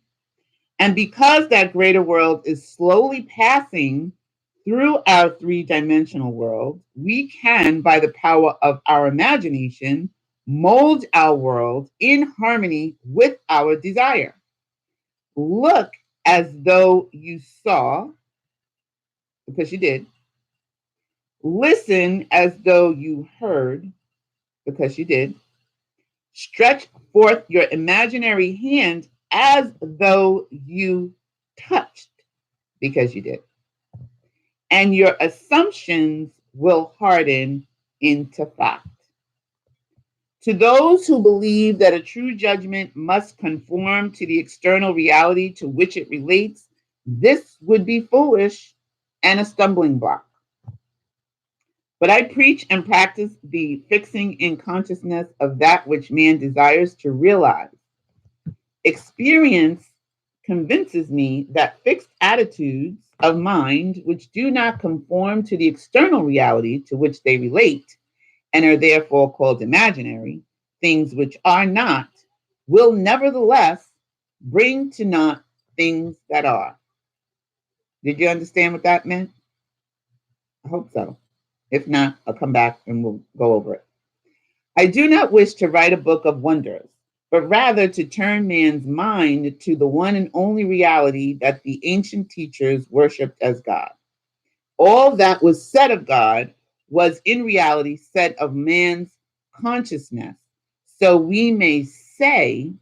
Speaker 1: And because that greater world is slowly passing through our three-dimensional world, we can, by the power of our imagination, mold our world in harmony with our desire. Look as though you saw, because you did. Listen as though you heard, because you did. Stretch forth your imaginary hand as though you touched, because you did. And your assumptions will harden into fact. To those who believe that a true judgment must conform to the external reality to which it relates, this would be foolish and a stumbling block. But I preach and practice the fixing in consciousness of that which man desires to realize. Experience convinces me that fixed attitudes of mind which do not conform to the external reality to which they relate, and are therefore called imaginary, things which are not, will nevertheless bring to naught things that are. Did you understand what that meant? I hope so. If not, I'll come back and we'll go over it. I do not wish to write a book of wonders, but rather to turn man's mind to the one and only reality that the ancient teachers worshipped as God. All that was said of God was in reality said of man's consciousness. So we may say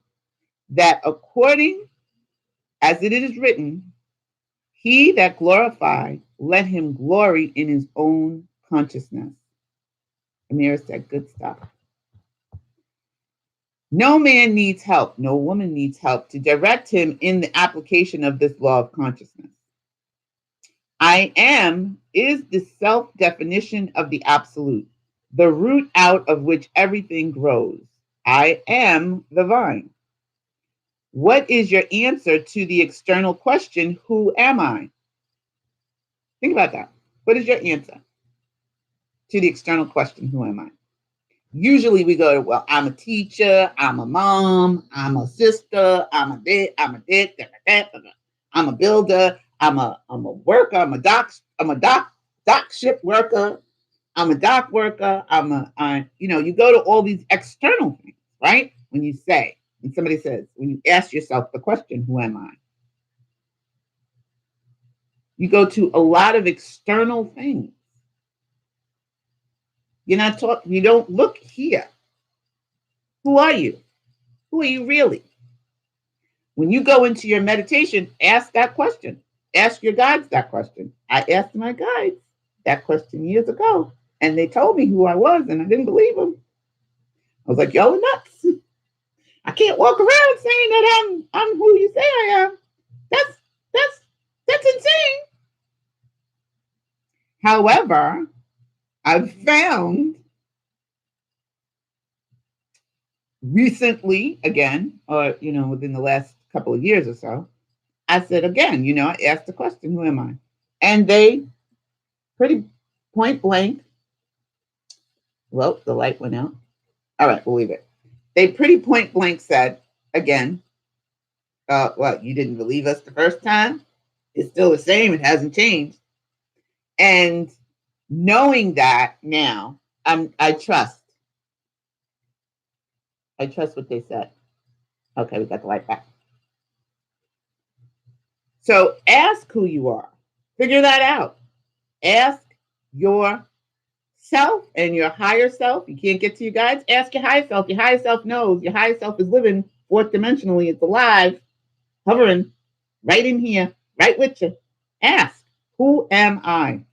Speaker 1: that according as it is written, he that glorified, let him glory in his own consciousness. Amira said, good stuff. No man needs help, no woman needs help to direct him in the application of this law of consciousness. I am is the self-definition of the absolute, the root out of which everything grows. I am the vine. What is your answer to the external question, who am I? Think about that. What is your answer to the external question, who am I? Usually we go to, well, I'm a teacher, I'm a mom, I'm a sister, I'm a this, I'm a builder, I'm a worker, I'm a dock ship worker, I'm a dock worker, you go to all these external things, right? When somebody says, when you ask yourself the question, who am I? You go to a lot of external things. You don't look here. Who are you? Who are you really? When you go into your meditation, ask that question. Ask your guides that question. I asked my guides that question years ago, and they told me who I was, and I didn't believe them. I was like, y'all are nuts. I can't walk around saying that I'm who you say I am. That's insane. However, I've found recently, again, or within the last couple of years or so, I said again, I asked the question, who am I? And they pretty point blank, well, the light went out. All right, we'll leave it. They pretty point blank said, again, what, you didn't believe us the first time? It's still the same, it hasn't changed. And knowing that now, I trust what they said. Okay, we got the light back. So ask who you are. Figure that out. Ask your self and your higher self. You can't get to your guides. Ask your higher self. Your higher self knows. Your higher self is living fourth dimensionally. It's alive, hovering right in here, right with you. Ask, who am I?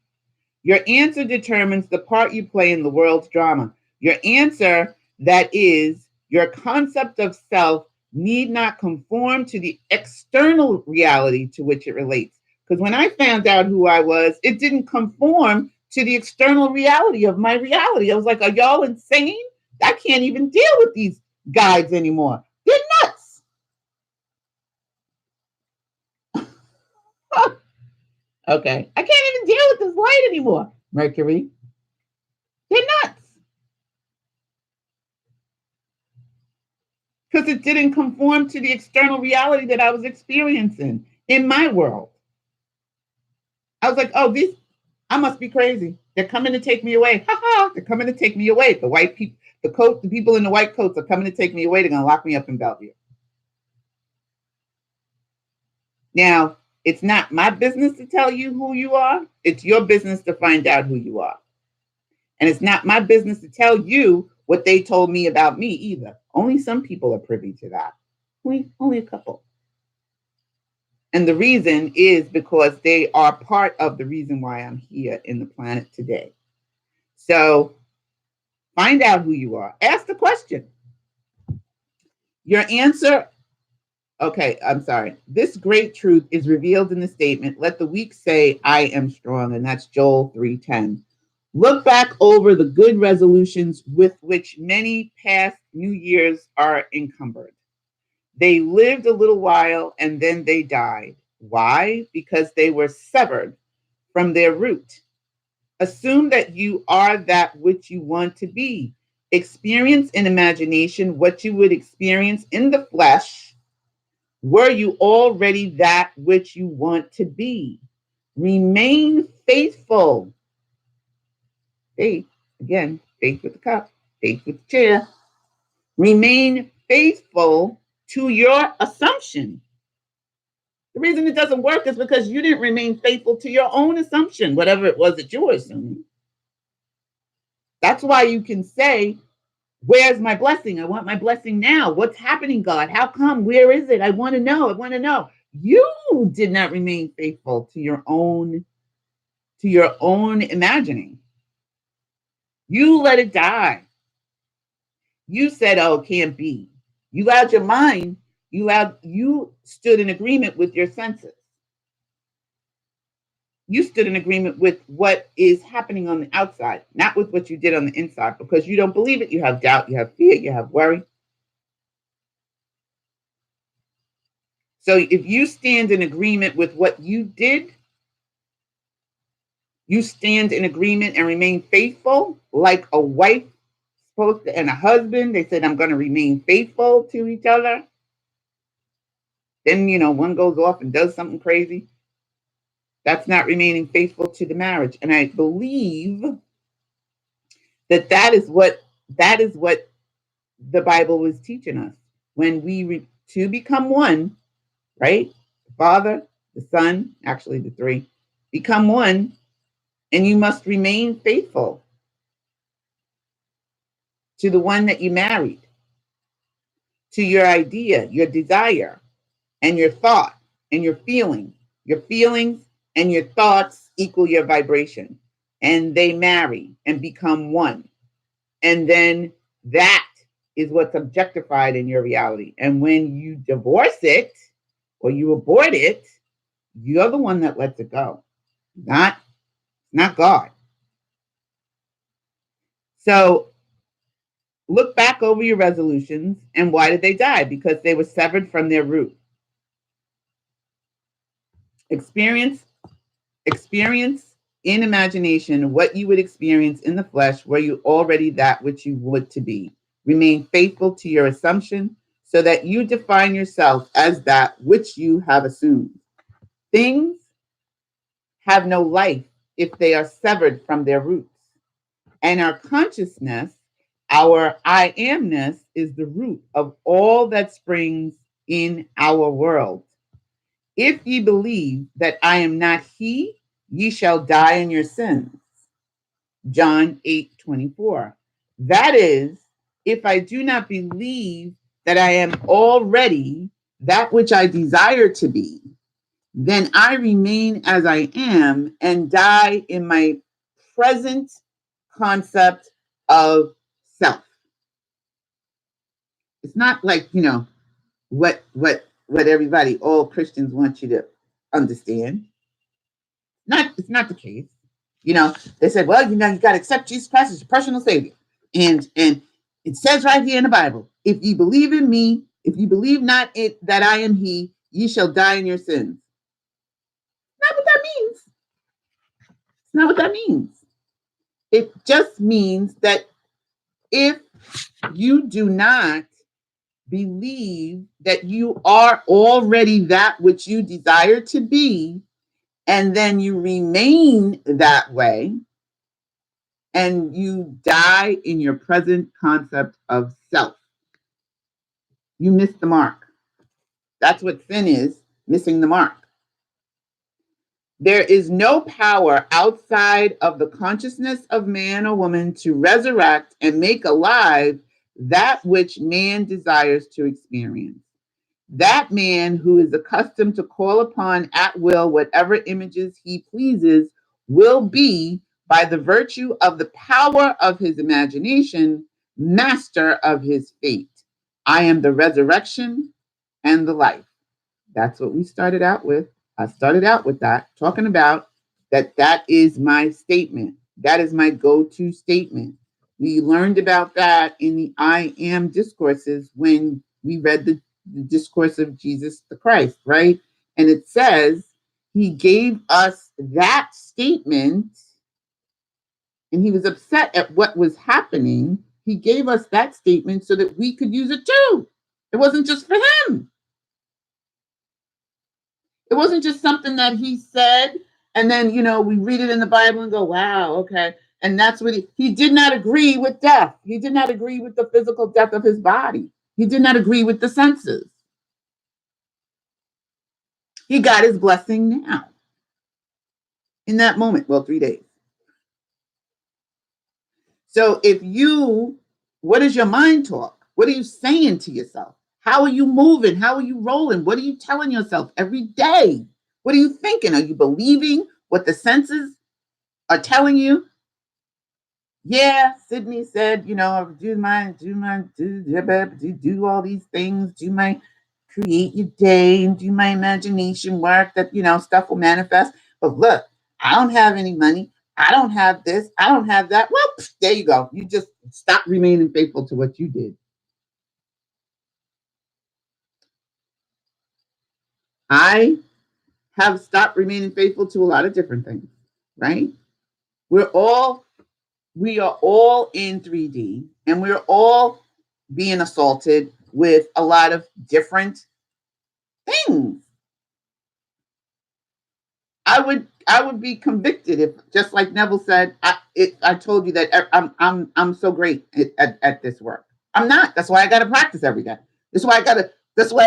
Speaker 1: Your answer determines the part you play in the world's drama. Your answer, that is, your concept of self, need not conform to the external reality to which it relates. Because when I found out who I was, it didn't conform to the external reality of my reality. I was like, are y'all insane? I can't even deal with these guides anymore. They're nuts. Okay, I can't even deal with this light anymore. Mercury, they're nuts. Because it didn't conform to the external reality that I was experiencing in my world. I was like, oh, I must be crazy. They're coming to take me away. Ha ha, they're coming to take me away. The white people, the people in the white coats are coming to take me away. They're going to lock me up in Bellevue. Now, it's not my business to tell you who you are. It's your business to find out who you are. And it's not my business to tell you what they told me about me either. Only some people are privy to that. Only a couple. And the reason is because they are part of the reason why I'm here in the planet today. So find out who you are. Ask the question. Your answer, okay, I'm sorry. This great truth is revealed in the statement, let the weak say, I am strong. And that's Joel 3:10. Look back over the good resolutions with which many past New Year's are encumbered. They lived a little while and then they died. Why? Because they were severed from their root. Assume that you are that which you want to be. Experience in imagination what you would experience in the flesh were you already that which you want to be. Remain faithful. Faith, again, faith with the cup, faith with the chair. Remain faithful to your assumption. The reason it doesn't work is because you didn't remain faithful to your own assumption, whatever it was that you were assuming. That's why you can say, where's my blessing? I want my blessing now. What's happening, God? How come? Where is it? I want to know. I want to know. You did not remain faithful to your own imagining. You let it die. You said, oh, it can't be. You allowed your mind, you stood in agreement with your senses. You stood in agreement with what is happening on the outside, not with what you did on the inside, because you don't believe it. You have doubt, you have fear, you have worry. So if you stand in agreement with what you did, you stand in agreement and remain faithful, like a wife supposed to, and a husband. They said, I'm going to remain faithful to each other. Then, one goes off and does something crazy. That's not remaining faithful to the marriage. And I believe that is what the Bible is teaching us. When we two become one, right? The Father, the Son, actually the three, become one, and you must remain faithful to the one that you married, to your idea, your desire, and your thought, and your feeling. Your feelings and your thoughts equal your vibration, and they marry and become one. And then that is what's objectified in your reality. And when you divorce it or you abort it, you're the one that lets it go, not God. So look back over your resolutions, and why did they die? Because they were severed from their root. Experience in imagination what you would experience in the flesh, were you already that which you would to be. Remain faithful to your assumption so that you define yourself as that which you have assumed. Things have no life if they are severed from their roots. And our consciousness, our I amness, is the root of all that springs in our world. If ye believe that I am not he, ye shall die in your sins. John 8:24. That is, if I do not believe that I am already that which I desire to be, then I remain as I am and die in my present concept of self. It's not like, what everybody, all Christians want you to understand. It's not the case. They said, well, you got to accept Jesus Christ as your personal savior. And it says right here in the Bible, if you believe in me, if you believe not it that I am he, ye shall die in your sins. Not what that means. It's not what that means. It just means that if you do not believe that you are already that which you desire to be, and then you remain that way, and you die in your present concept of self, you miss the mark. That's what sin is, missing the mark. There is no power outside of the consciousness of man or woman to resurrect and make alive that which man desires to experience. That man who is accustomed to call upon at will whatever images he pleases will be, by the virtue of the power of his imagination, master of his fate. I am the resurrection and the life. That's what we started out with. I started out with that, talking about that is my statement. That is my go-to statement. We learned about that in the I am discourses when we read the discourse of Jesus the Christ, right? And it says he gave us that statement, and he was upset at what was happening. He gave us that statement so that we could use it too. It wasn't just for him. It wasn't just something that he said, and then, we read it in the Bible and go, wow, okay. And that's what he did not agree with death. He did not agree with the physical death of his body. He did not agree with the senses. He got his blessing now. In that moment, 3 days. So what is your mind talk? What are you saying to yourself? How are you moving? How are you rolling? What are you telling yourself every day? What are you thinking? Are you believing what the senses are telling you? Yeah, Sydney said, do all these things, create your day and do my imagination work that, stuff will manifest. But look, I don't have any money. I don't have this. I don't have that. Well, there you go. You just stop remaining faithful to what you did. I have stopped remaining faithful to a lot of different things, right? We're all we are all in 3D and we're all being assaulted with a lot of different things. I would be convicted if, just like Neville said, I told you that I'm so great at this work. I'm not. That's why I got to practice every day. That's why I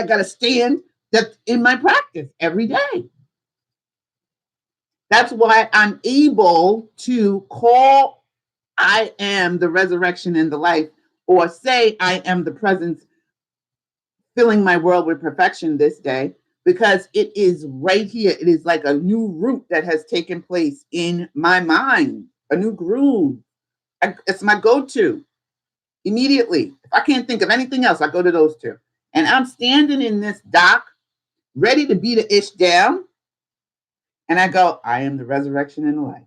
Speaker 1: got to stand that in my practice every day. That's why I'm able to call I am the resurrection and the life, or say I am the presence filling my world with perfection this day, because it is right here. It is like a new root that has taken place in my mind, a new groove. It's my go to immediately. If I can't think of anything else, I go to those two. And I'm standing in this dock, ready to beat the ish down. And I go, I am the resurrection and the life.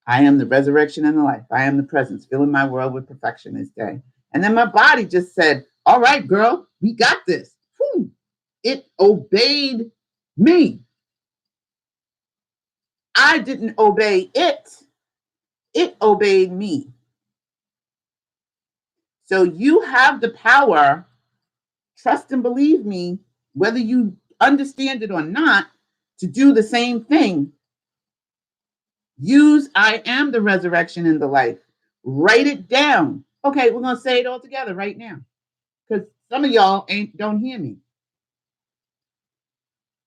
Speaker 1: I am the resurrection and the life. I am the presence, filling my world with perfection this day. And then my body just said, all right, girl, we got this. Whew. It obeyed me. I didn't obey it. It obeyed me. So you have the power, trust and believe me, whether you understand it or not, to do the same thing. Use I am the resurrection and the life. Write it down. Okay, we're going to say it all together right now, because some of y'all don't hear me.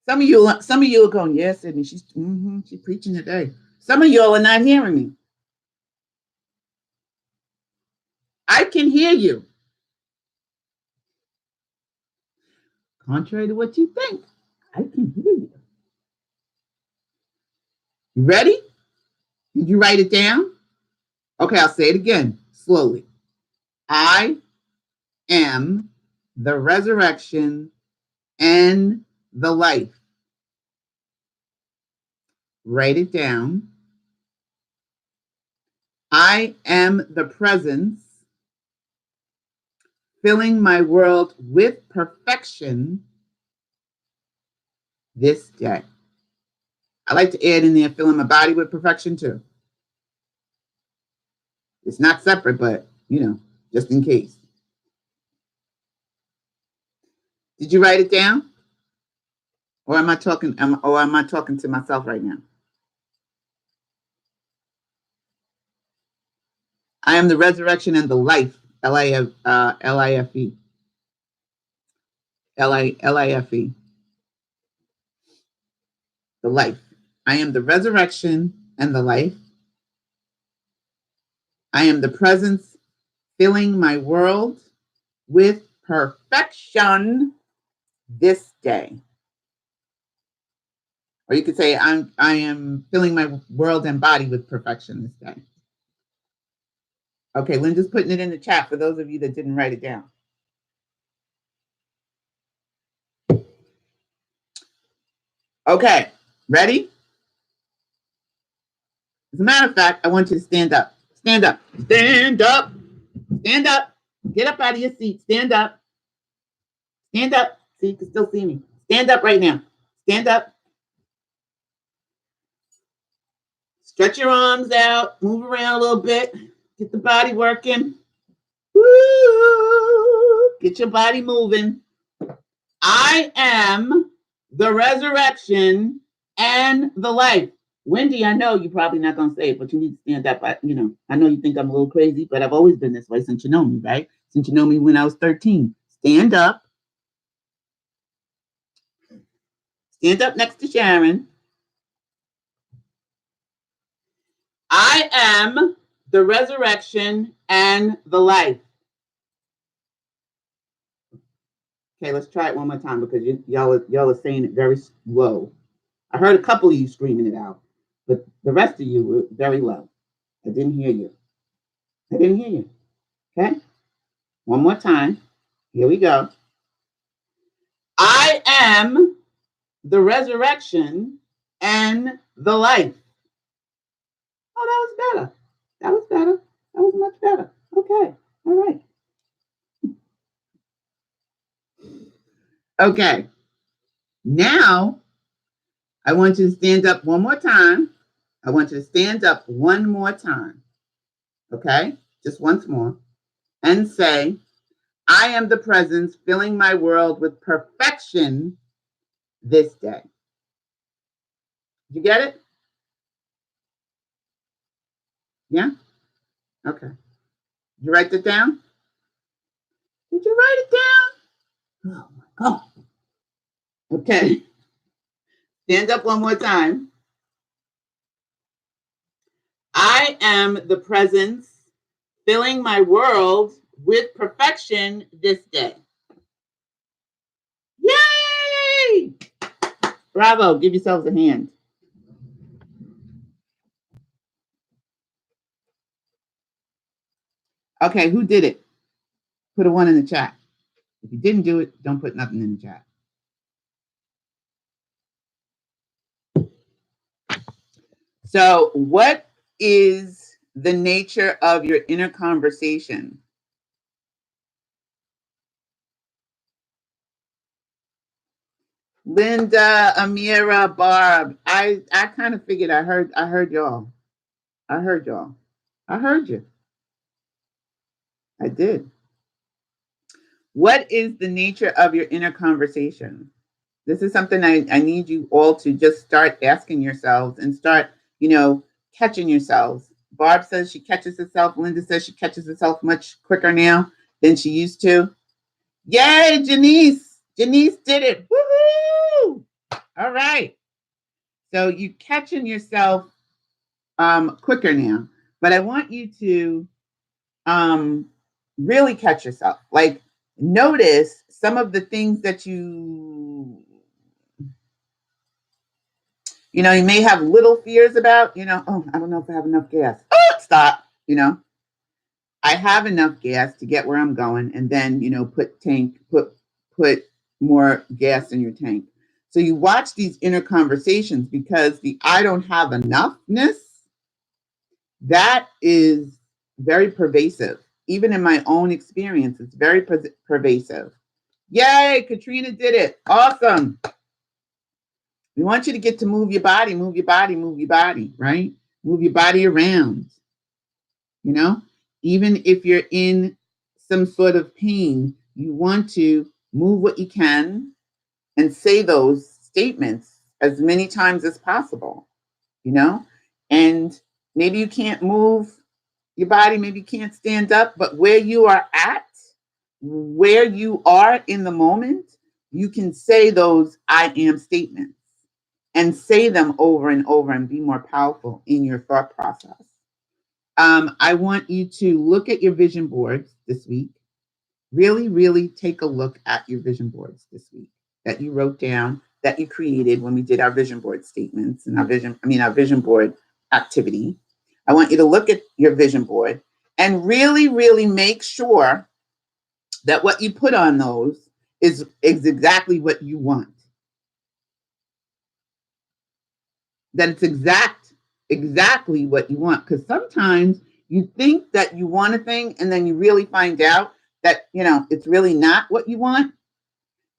Speaker 1: Some of you are going, yes, Sydney, she's preaching today. Some of y'all are not hearing me. I can hear you. Contrary to what you think, I can hear you. You ready? Did you write it down? Okay, I'll say it again slowly. I am the resurrection and the life. Write it down. I am the presence, filling my world with perfection this day. I like to add in there, filling my body with perfection too. It's not separate, but just in case. Did you write it down? Or am I talking to myself right now? I am the resurrection and the life. Life. Life. Life. The life. I am the resurrection and the life. I am the presence filling my world with perfection this day. Or you could say I am filling my world and body with perfection this day. Okay, Linda's putting it in the chat for those of you that didn't write it down. Okay, ready? As a matter of fact, I want you to stand up. Stand up. Stand up. Stand up. Get up out of your seat. Stand up. Stand up. So you can still see me. Stand up right now. Stand up. Stretch your arms out. Move around a little bit. Get the body working. Woo! Get your body moving. I am the resurrection and the life. Wendy, I know you're probably not going to say it, but you need to stand up. I know you think I'm a little crazy, but I've always been this way since you know me, right? Since you know me when I was 13. Stand up. Stand up next to Sharon. I am the resurrection and the life. Okay, let's try it one more time because y'all are saying it very slow. I heard a couple of you screaming it out, but the rest of you were very low. I didn't hear you. I didn't hear you. Okay. One more time. Here we go. I am the resurrection and the life. Oh, that was better. That was better. That was much better. Okay. All right. Okay. Now, I want you to stand up one more time. I want you to stand up one more time. Okay? Just once more. And say, I am the presence filling my world with perfection this day. Did you get it? Yeah? Okay. Did you write it down? Did you write it down? Oh my God. Okay. Stand up one more time. I am the presence filling my world with perfection this day. Yay! Bravo. Give yourselves a hand. Okay, who did it? Put a 1 in the chat. If you didn't do it, don't put nothing in the chat. So, what is the nature of your inner conversation? Linda, Amira, Barb. I kind of figured I heard y'all. I heard y'all. I heard you. I did. What is the nature of your inner conversation? This is something I need you all to just start asking yourselves and start, catching yourselves. Barb says she catches herself. Linda says she catches herself much quicker now than she used to. Yay, Janice. Janice did it. Woohoo! All right. So you catching yourself quicker now. But I want you to really catch yourself. Like, notice some of the things that you may have little fears about, oh, I don't know if I have enough gas. Oh, stop, I have enough gas to get where I'm going, and then, put more gas in your tank. So you watch these inner conversations, because the I don't have enoughness, that is very pervasive. Even in my own experience, it's very pervasive. Yay, Katrina did it. Awesome. We want you to get to move your body, right? Move your body around, Even if you're in some sort of pain, you want to move what you can and say those statements as many times as possible, And maybe you can't move your body, maybe you can't stand up, but where you are at, where you are in the moment, you can say those I am statements and say them over and over and be more powerful in your thought process. I want you to look at your vision boards this week. Really, really take a look at your vision boards this week that you wrote down, that you created when we did our vision board statements and our vision board activity. I want you to look at your vision board and really, really make sure that what you put on those is exactly what you want. That it's exactly what you want. Because sometimes you think that you want a thing, and then you really find out that, it's really not what you want.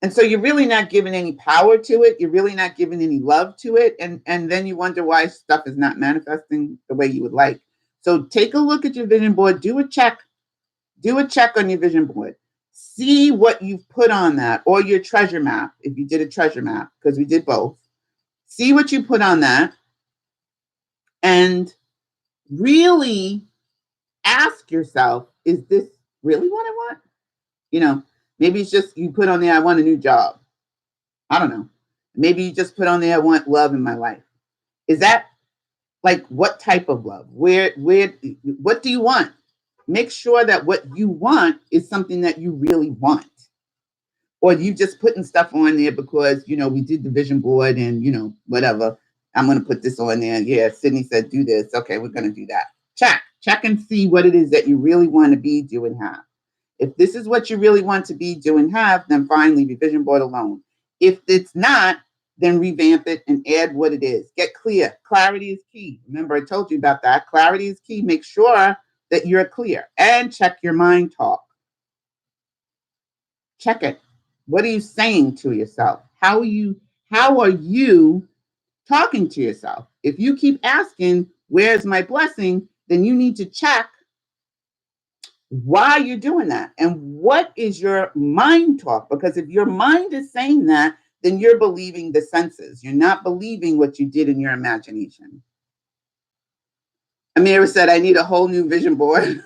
Speaker 1: And so you're really not giving any power to it. You're really not giving any love to it. And then you wonder why stuff is not manifesting the way you would like. So take a look at your vision board. Do a check. Do a check on your vision board. See what you've put on that, or your treasure map, if you did a treasure map, because we did both. See what you put on that. And really ask yourself, is this really what I want? Maybe it's just you put on there, I want a new job. I don't know. Maybe you just put on there, I want love in my life. Is that like, what type of love? What do you want? Make sure that what you want is something that you really want. Or you just putting stuff on there because, we did the vision board and, whatever. I'm going to put this on there. Yeah, Sydney said do this. Okay, we're going to do that. Check. Check and see what it is that you really want to be, do, and have. If this is what you really want to be, do, and have, then fine, leave your vision board alone. If it's not, then revamp it and add what it is. Get clear. Clarity is key. Remember, I told you about that. Clarity is key. Make sure that you're clear and check your mind talk. Check it. What are you saying to yourself? How are you talking to yourself? If you keep asking, where's my blessing? Then you need to check why you're doing that and what is your mind talk. Because if your mind is saying that, then you're believing the senses. You're not believing what you did in your imagination. Amira said, I need a whole new vision board.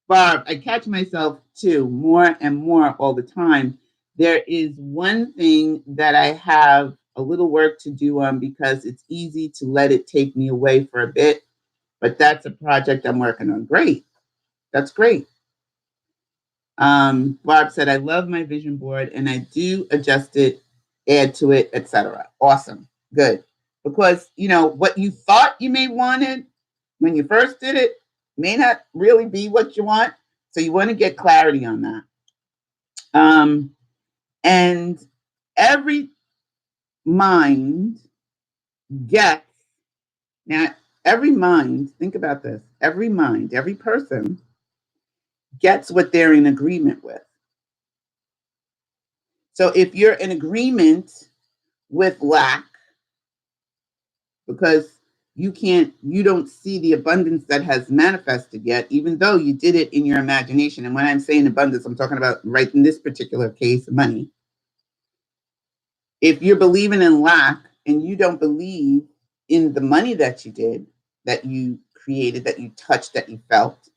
Speaker 1: Barb, I catch myself too more and more all the time. There is one thing that I have a little work to do on because it's easy to let it take me away for a bit, but that's a project I'm working on. Great. That's great. Barb said, I love my vision board and I do adjust it, add to it, etc. Awesome. Good. Because, what you thought you may wanted when you first did it may not really be what you want. So you want to get clarity on that. And every mind gets, now every mind, think about this, every mind, every person gets what they're in agreement with. So if you're in agreement with lack, because you don't see the abundance that has manifested yet, even though you did it in your imagination. And when I'm saying abundance, I'm talking about, right in this particular case, money. If you're believing in lack and you don't believe in the money that you did, that you created, that you touched, that you felt,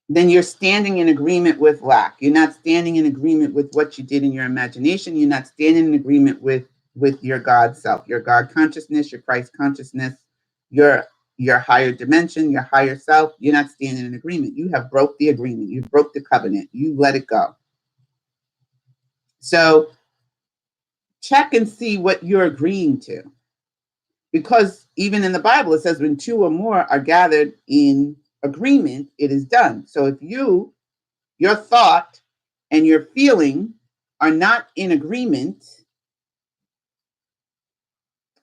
Speaker 1: then you're standing in agreement with lack. You're not standing in agreement with what you did in your imagination. You're not standing in agreement with your God self, your God consciousness, your Christ consciousness, your higher dimension, your higher self. You're not standing in agreement. You have broke the agreement. You broke the covenant. You let it go. So check and see what you're agreeing to. Because even in the Bible, it says when two or more are gathered in agreement, it is done. So if your thought and your feeling are not in agreement,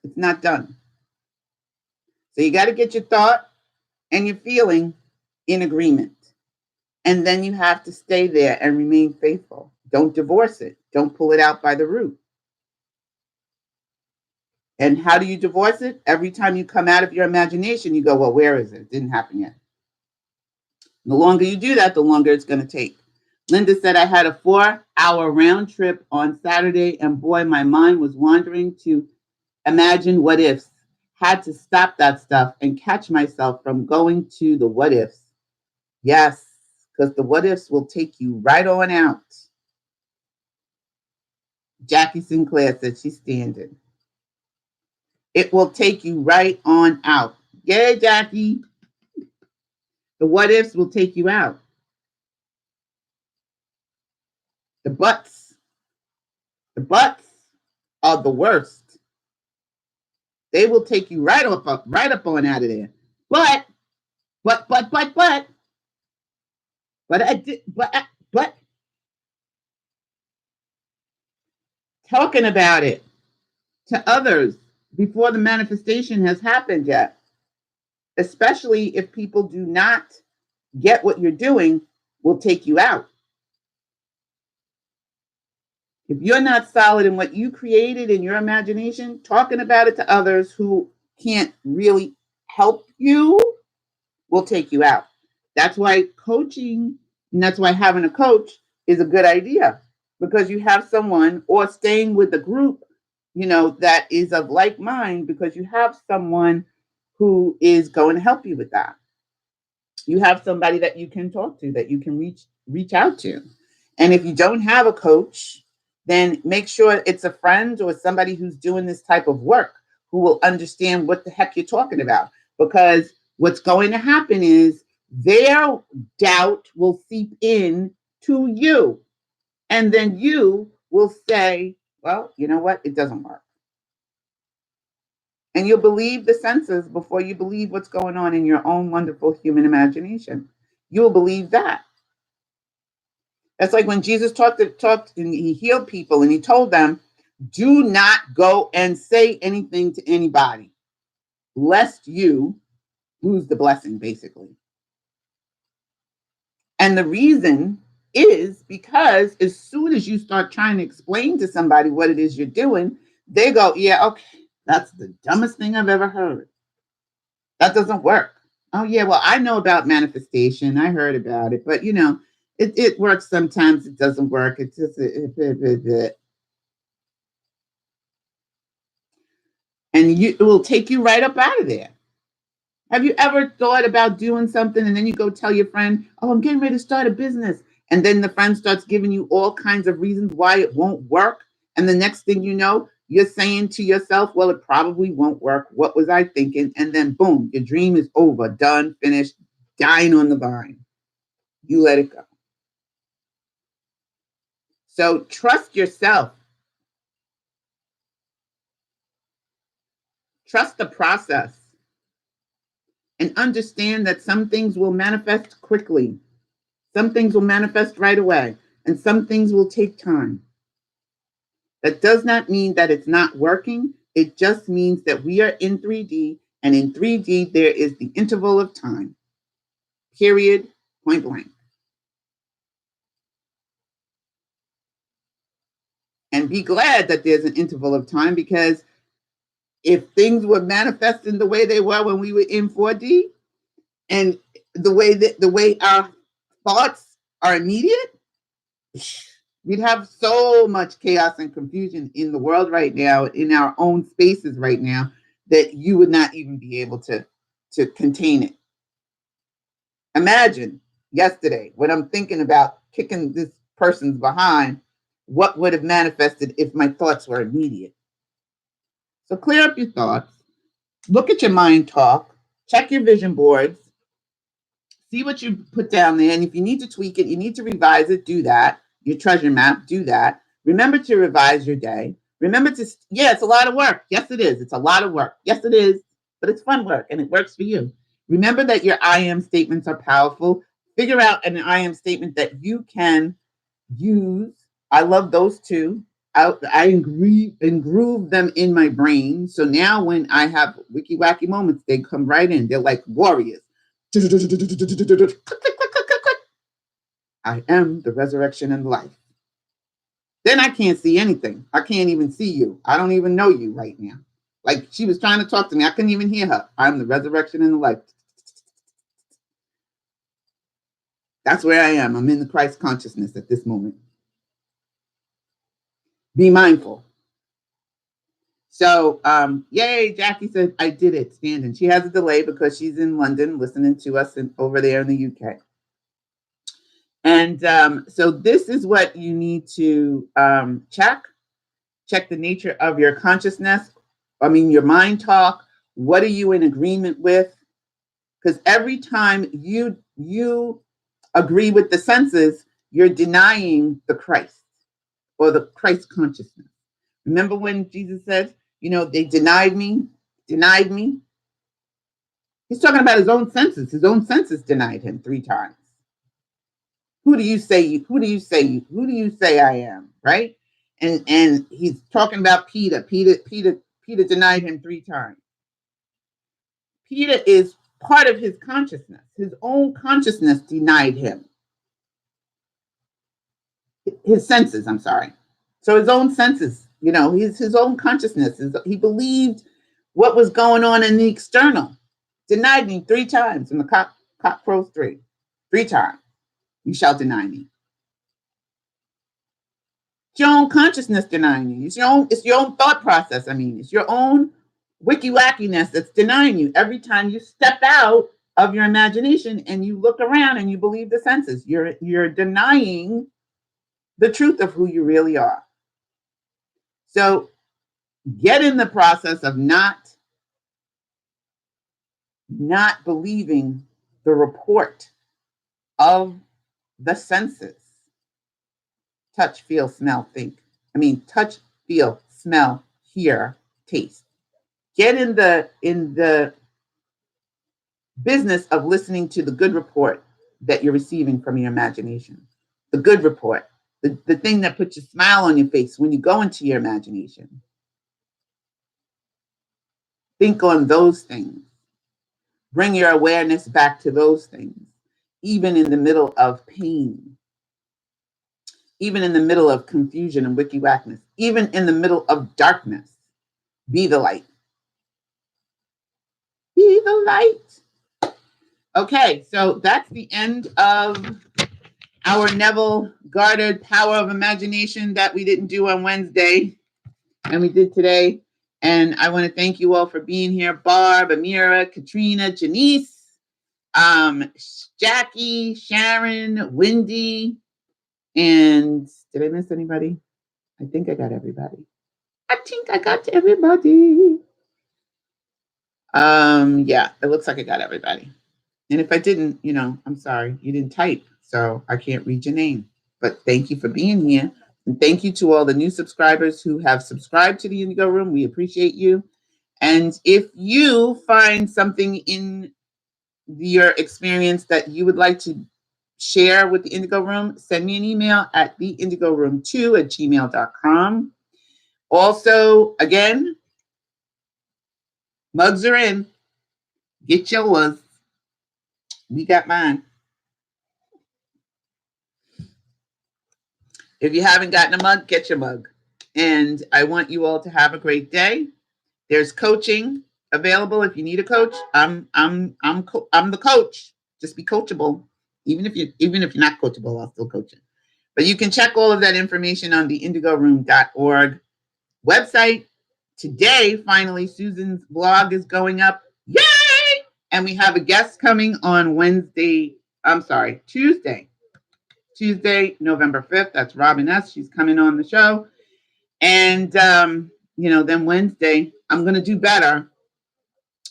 Speaker 1: it's not done. So you got to get your thought and your feeling in agreement. And then you have to stay there and remain faithful. Don't divorce it. Don't pull it out by the root. And how do you divorce it? Every time you come out of your imagination, you go, well, where is it? It didn't happen yet. The longer you do that, the longer it's going to take. Linda said, I had a 4-hour round trip on Saturday, and boy, my mind was wandering to imagine what ifs. Had to stop that stuff and catch myself from going to the what ifs. Yes, because the what ifs will take you right on out. Jackie Sinclair said she's standing. It will take you right on out. Yay, Jackie. The what ifs will take you out. The buts are the worst. They will take you right up on out of there. But talking about it to others before the manifestation has happened yet, especially if people do not get what you're doing, will take you out. If you're not solid in what you created in your imagination, talking about it to others who can't really help you will take you out. That's why coaching, and that's why having a coach is a good idea, because you have someone, or staying with a group, that is of like mind, because you have someone who is going to help you with that. You have somebody that you can talk to, that you can reach out to. And if you don't have a coach, then make sure it's a friend or somebody who's doing this type of work who will understand what the heck you're talking about. Because what's going to happen is their doubt will seep in to you. And then you will say, well, you know what? It doesn't work. And you'll believe the senses before you believe what's going on in your own wonderful human imagination. You'll believe that. That's like when Jesus talked and he healed people and he told them, do not go and say anything to anybody, lest you lose the blessing, basically. And the reason is because as soon as you start trying to explain to somebody what it is you're doing, they go, yeah, okay, that's the dumbest thing I've ever heard. That doesn't work. Oh, yeah, well, I know about manifestation. I heard about it, but it works sometimes. It doesn't work. It's just, and it will take you right up out of there. Have you ever thought about doing something and then you go tell your friend, oh, I'm getting ready to start a business. And then the friend starts giving you all kinds of reasons why it won't work. And the next thing you know, you're saying to yourself, well, it probably won't work. What was I thinking? And then boom, your dream is over, done, finished, dying on the vine. You let it go. So trust yourself. Trust the process. And understand that some things will manifest quickly. Some things will manifest right away. And some things will take time. That does not mean that it's not working. It just means that we are in 3D. And in 3D, there is the interval of time. Period. Point blank. And be glad that there's an interval of time, because if things were manifesting the way they were when we were in 4D, and the way our thoughts are immediate, we'd have so much chaos and confusion in the world right now, in our own spaces right now, that you would not even be able to contain it. Imagine yesterday when I'm thinking about kicking this person's behind, what would have manifested if my thoughts were immediate. So clear up your thoughts, look at your mind talk, check your vision boards, see what you put down there. And if you need to tweak it, you need to revise it, do that. Your treasure map, do that. Remember to revise your day. Remember to, yeah, it's a lot of work. Yes, it is. It's a lot of work. Yes, it is. But it's fun work and it works for you. Remember that your I am statements are powerful. Figure out an I am statement that you can use. I love those two. I engroove them in my brain. So now when I have wiki wacky moments, they come right in. They're like warriors. I am the resurrection and life. Then I can't see anything. I can't even see you. I don't even know you right now. Like she was trying to talk to me. I couldn't even hear her. I'm the resurrection and the life. That's where I am. I'm in the Christ consciousness at this moment. Be mindful. So, yay, Jackie said, I did it, standing. She has a delay because she's in London listening to us over there in the UK. And so this is what you need to check. Check the nature of your consciousness. I mean, your mind talk. What are you in agreement with? Because every time you agree with the senses, you're denying the Christ or the Christ consciousness. Remember when Jesus said, they denied me. He's talking about his own senses. His own senses denied him 3 times. Who do you say I am? Right? And he's talking about Peter. Peter denied him 3 times. Peter is part of his consciousness. His own consciousness denied him. His senses, I'm sorry. So his own senses, his own consciousness. He believed what was going on in the external. Denied me 3 times. And the cock crows 3 times. You shall deny me. It's your own consciousness denying you. It's your own thought process. It's your own wiki wackiness that's denying you. Every time you step out of your imagination and you look around and you believe the senses, you're denying the truth of who you really are. So get in the process of not believing the report of the senses. Touch, feel, smell, think. Touch, feel, smell, hear, taste. Get in the business of listening to the good report that you're receiving from your imagination. The good report, the thing that puts a smile on your face when you go into your imagination. Think on those things. Bring your awareness back to those things, even in the middle of pain, even in the middle of confusion and wicky wackness, even in the middle of darkness. Be the light. Be the light. Okay, so that's the end of our Neville Goddard Power of Imagination that we didn't do on Wednesday and we did today. And I want to thank you all for being here. Barb, Amira, Katrina, Janice, Jackie, Sharon, Wendy, and did I miss anybody? I think I got everybody. Yeah, it looks like I got everybody. And if I didn't, I'm sorry, you didn't type, so I can't read your name. But thank you for being here. And thank you to all the new subscribers who have subscribed to the Indigo Room. We appreciate you. And if you find something in your experience that you would like to share with the Indigo Room, send me an email at theindigoroom2@gmail.com. Also, again, mugs are in. Get yours. We got mine. If you haven't gotten a mug, get your mug. And I want you all to have a great day. There's coaching available if you need a coach. I'm the coach. Just be coachable. Even if you're not coachable, I'll still coach you. But you can check all of that information on the indigoroom.org website. Today, finally, Susan's blog is going up. Yay! And we have a guest coming on Tuesday, November 5th. That's Robin S. She's coming on the show. And, then Wednesday, I'm going to do better.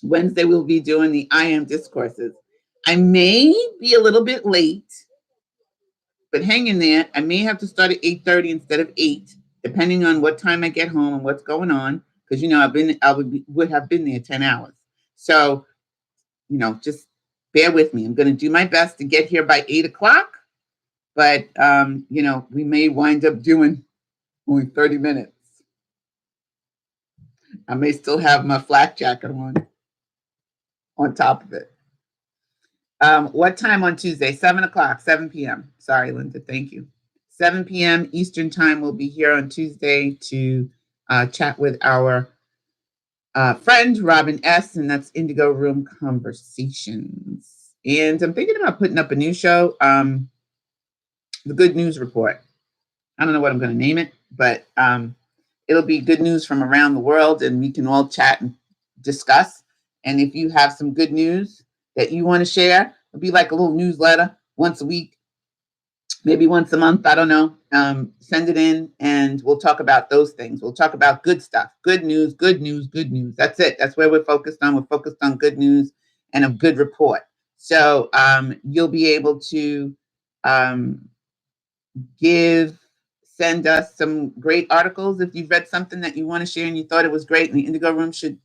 Speaker 1: Wednesday, we'll be doing the I Am Discourses. I may be a little bit late, but hang in there. I may have to start at 8:30 instead of 8, depending on what time I get home and what's going on. Because, I would have been there 10 hours. So, just bear with me. I'm going to do my best to get here by 8 o'clock. But, we may wind up doing only 30 minutes. I may still have my flak jacket on top of it. What time on Tuesday? 7 o'clock, 7 p.m. Sorry, Linda. Thank you. 7 p.m. Eastern time. We'll be here on Tuesday to chat with our friend, Robin S., and that's Indigo Room Conversations. And I'm thinking about putting up a new show, The Good News Report. I don't know what I'm going to name it, but it'll be good news from around the world, and we can all chat and discuss. And if you have some good news that you want to share, it'll be like a little newsletter once a week, maybe once a month. I don't know. Send it in, and we'll talk about those things. We'll talk about good stuff, good news, good news, good news. That's it. That's where we're focused on. We're focused on good news and a good report. So you'll be able to send us some great articles if you've read something that you want to share and you thought it was great, and the Indigo Room should,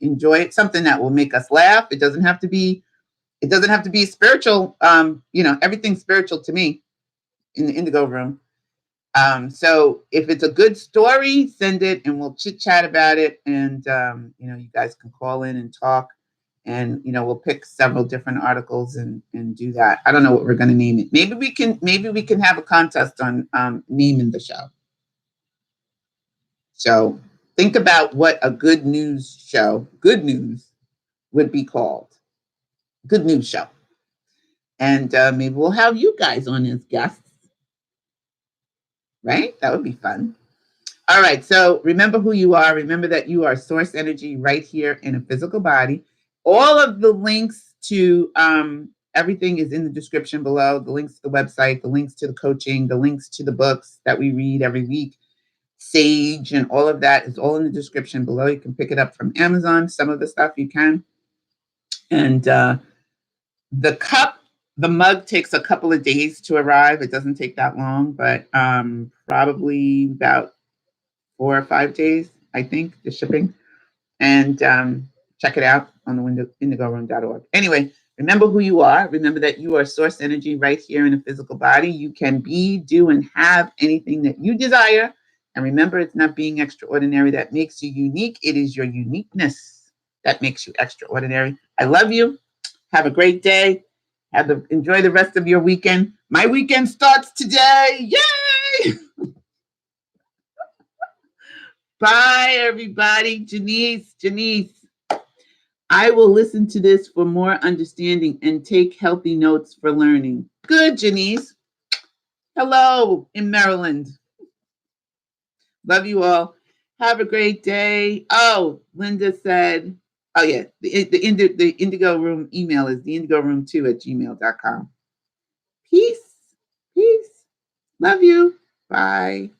Speaker 1: enjoy it. Something that will make us laugh. It doesn't have to be spiritual. Everything's spiritual to me in the Indigo Room. So if it's a good story, send it and we'll chit chat about it. And, you guys can call in and talk, and, we'll pick several different articles and do that. I don't know what we're going to name it. Maybe we can have a contest on naming the show. So think about what a good news would be called. Good news show. And maybe we'll have you guys on as guests. Right? That would be fun. All right. So remember who you are. Remember that you are source energy right here in a physical body. All of the links to everything is in the description below. The links to the website, the links to the coaching, the links to the books that we read every week, Sage, and all of that is all in the description below. You can pick it up from Amazon. Some of the stuff you can. And the mug takes a couple of days to arrive. It doesn't take that long, but probably about 4 or 5 days, I think, the shipping. And check it out on the indigoroom.org. Anyway, remember who you are. Remember that you are source energy right here in a physical body. You can be, do, and have anything that you desire. And remember, it's not being extraordinary that makes you unique. It is your uniqueness that makes you extraordinary. I love you. Have a great day. Enjoy the rest of your weekend. My weekend starts today. Yay! Bye, everybody. Janice. I will listen to this for more understanding and take healthy notes for learning. Good, Janice. Hello in Maryland. Love you all. Have a great day. Oh, Linda said, oh yeah, the Indigo Room email is theindigoroom2@gmail.com. Peace. Love you. Bye.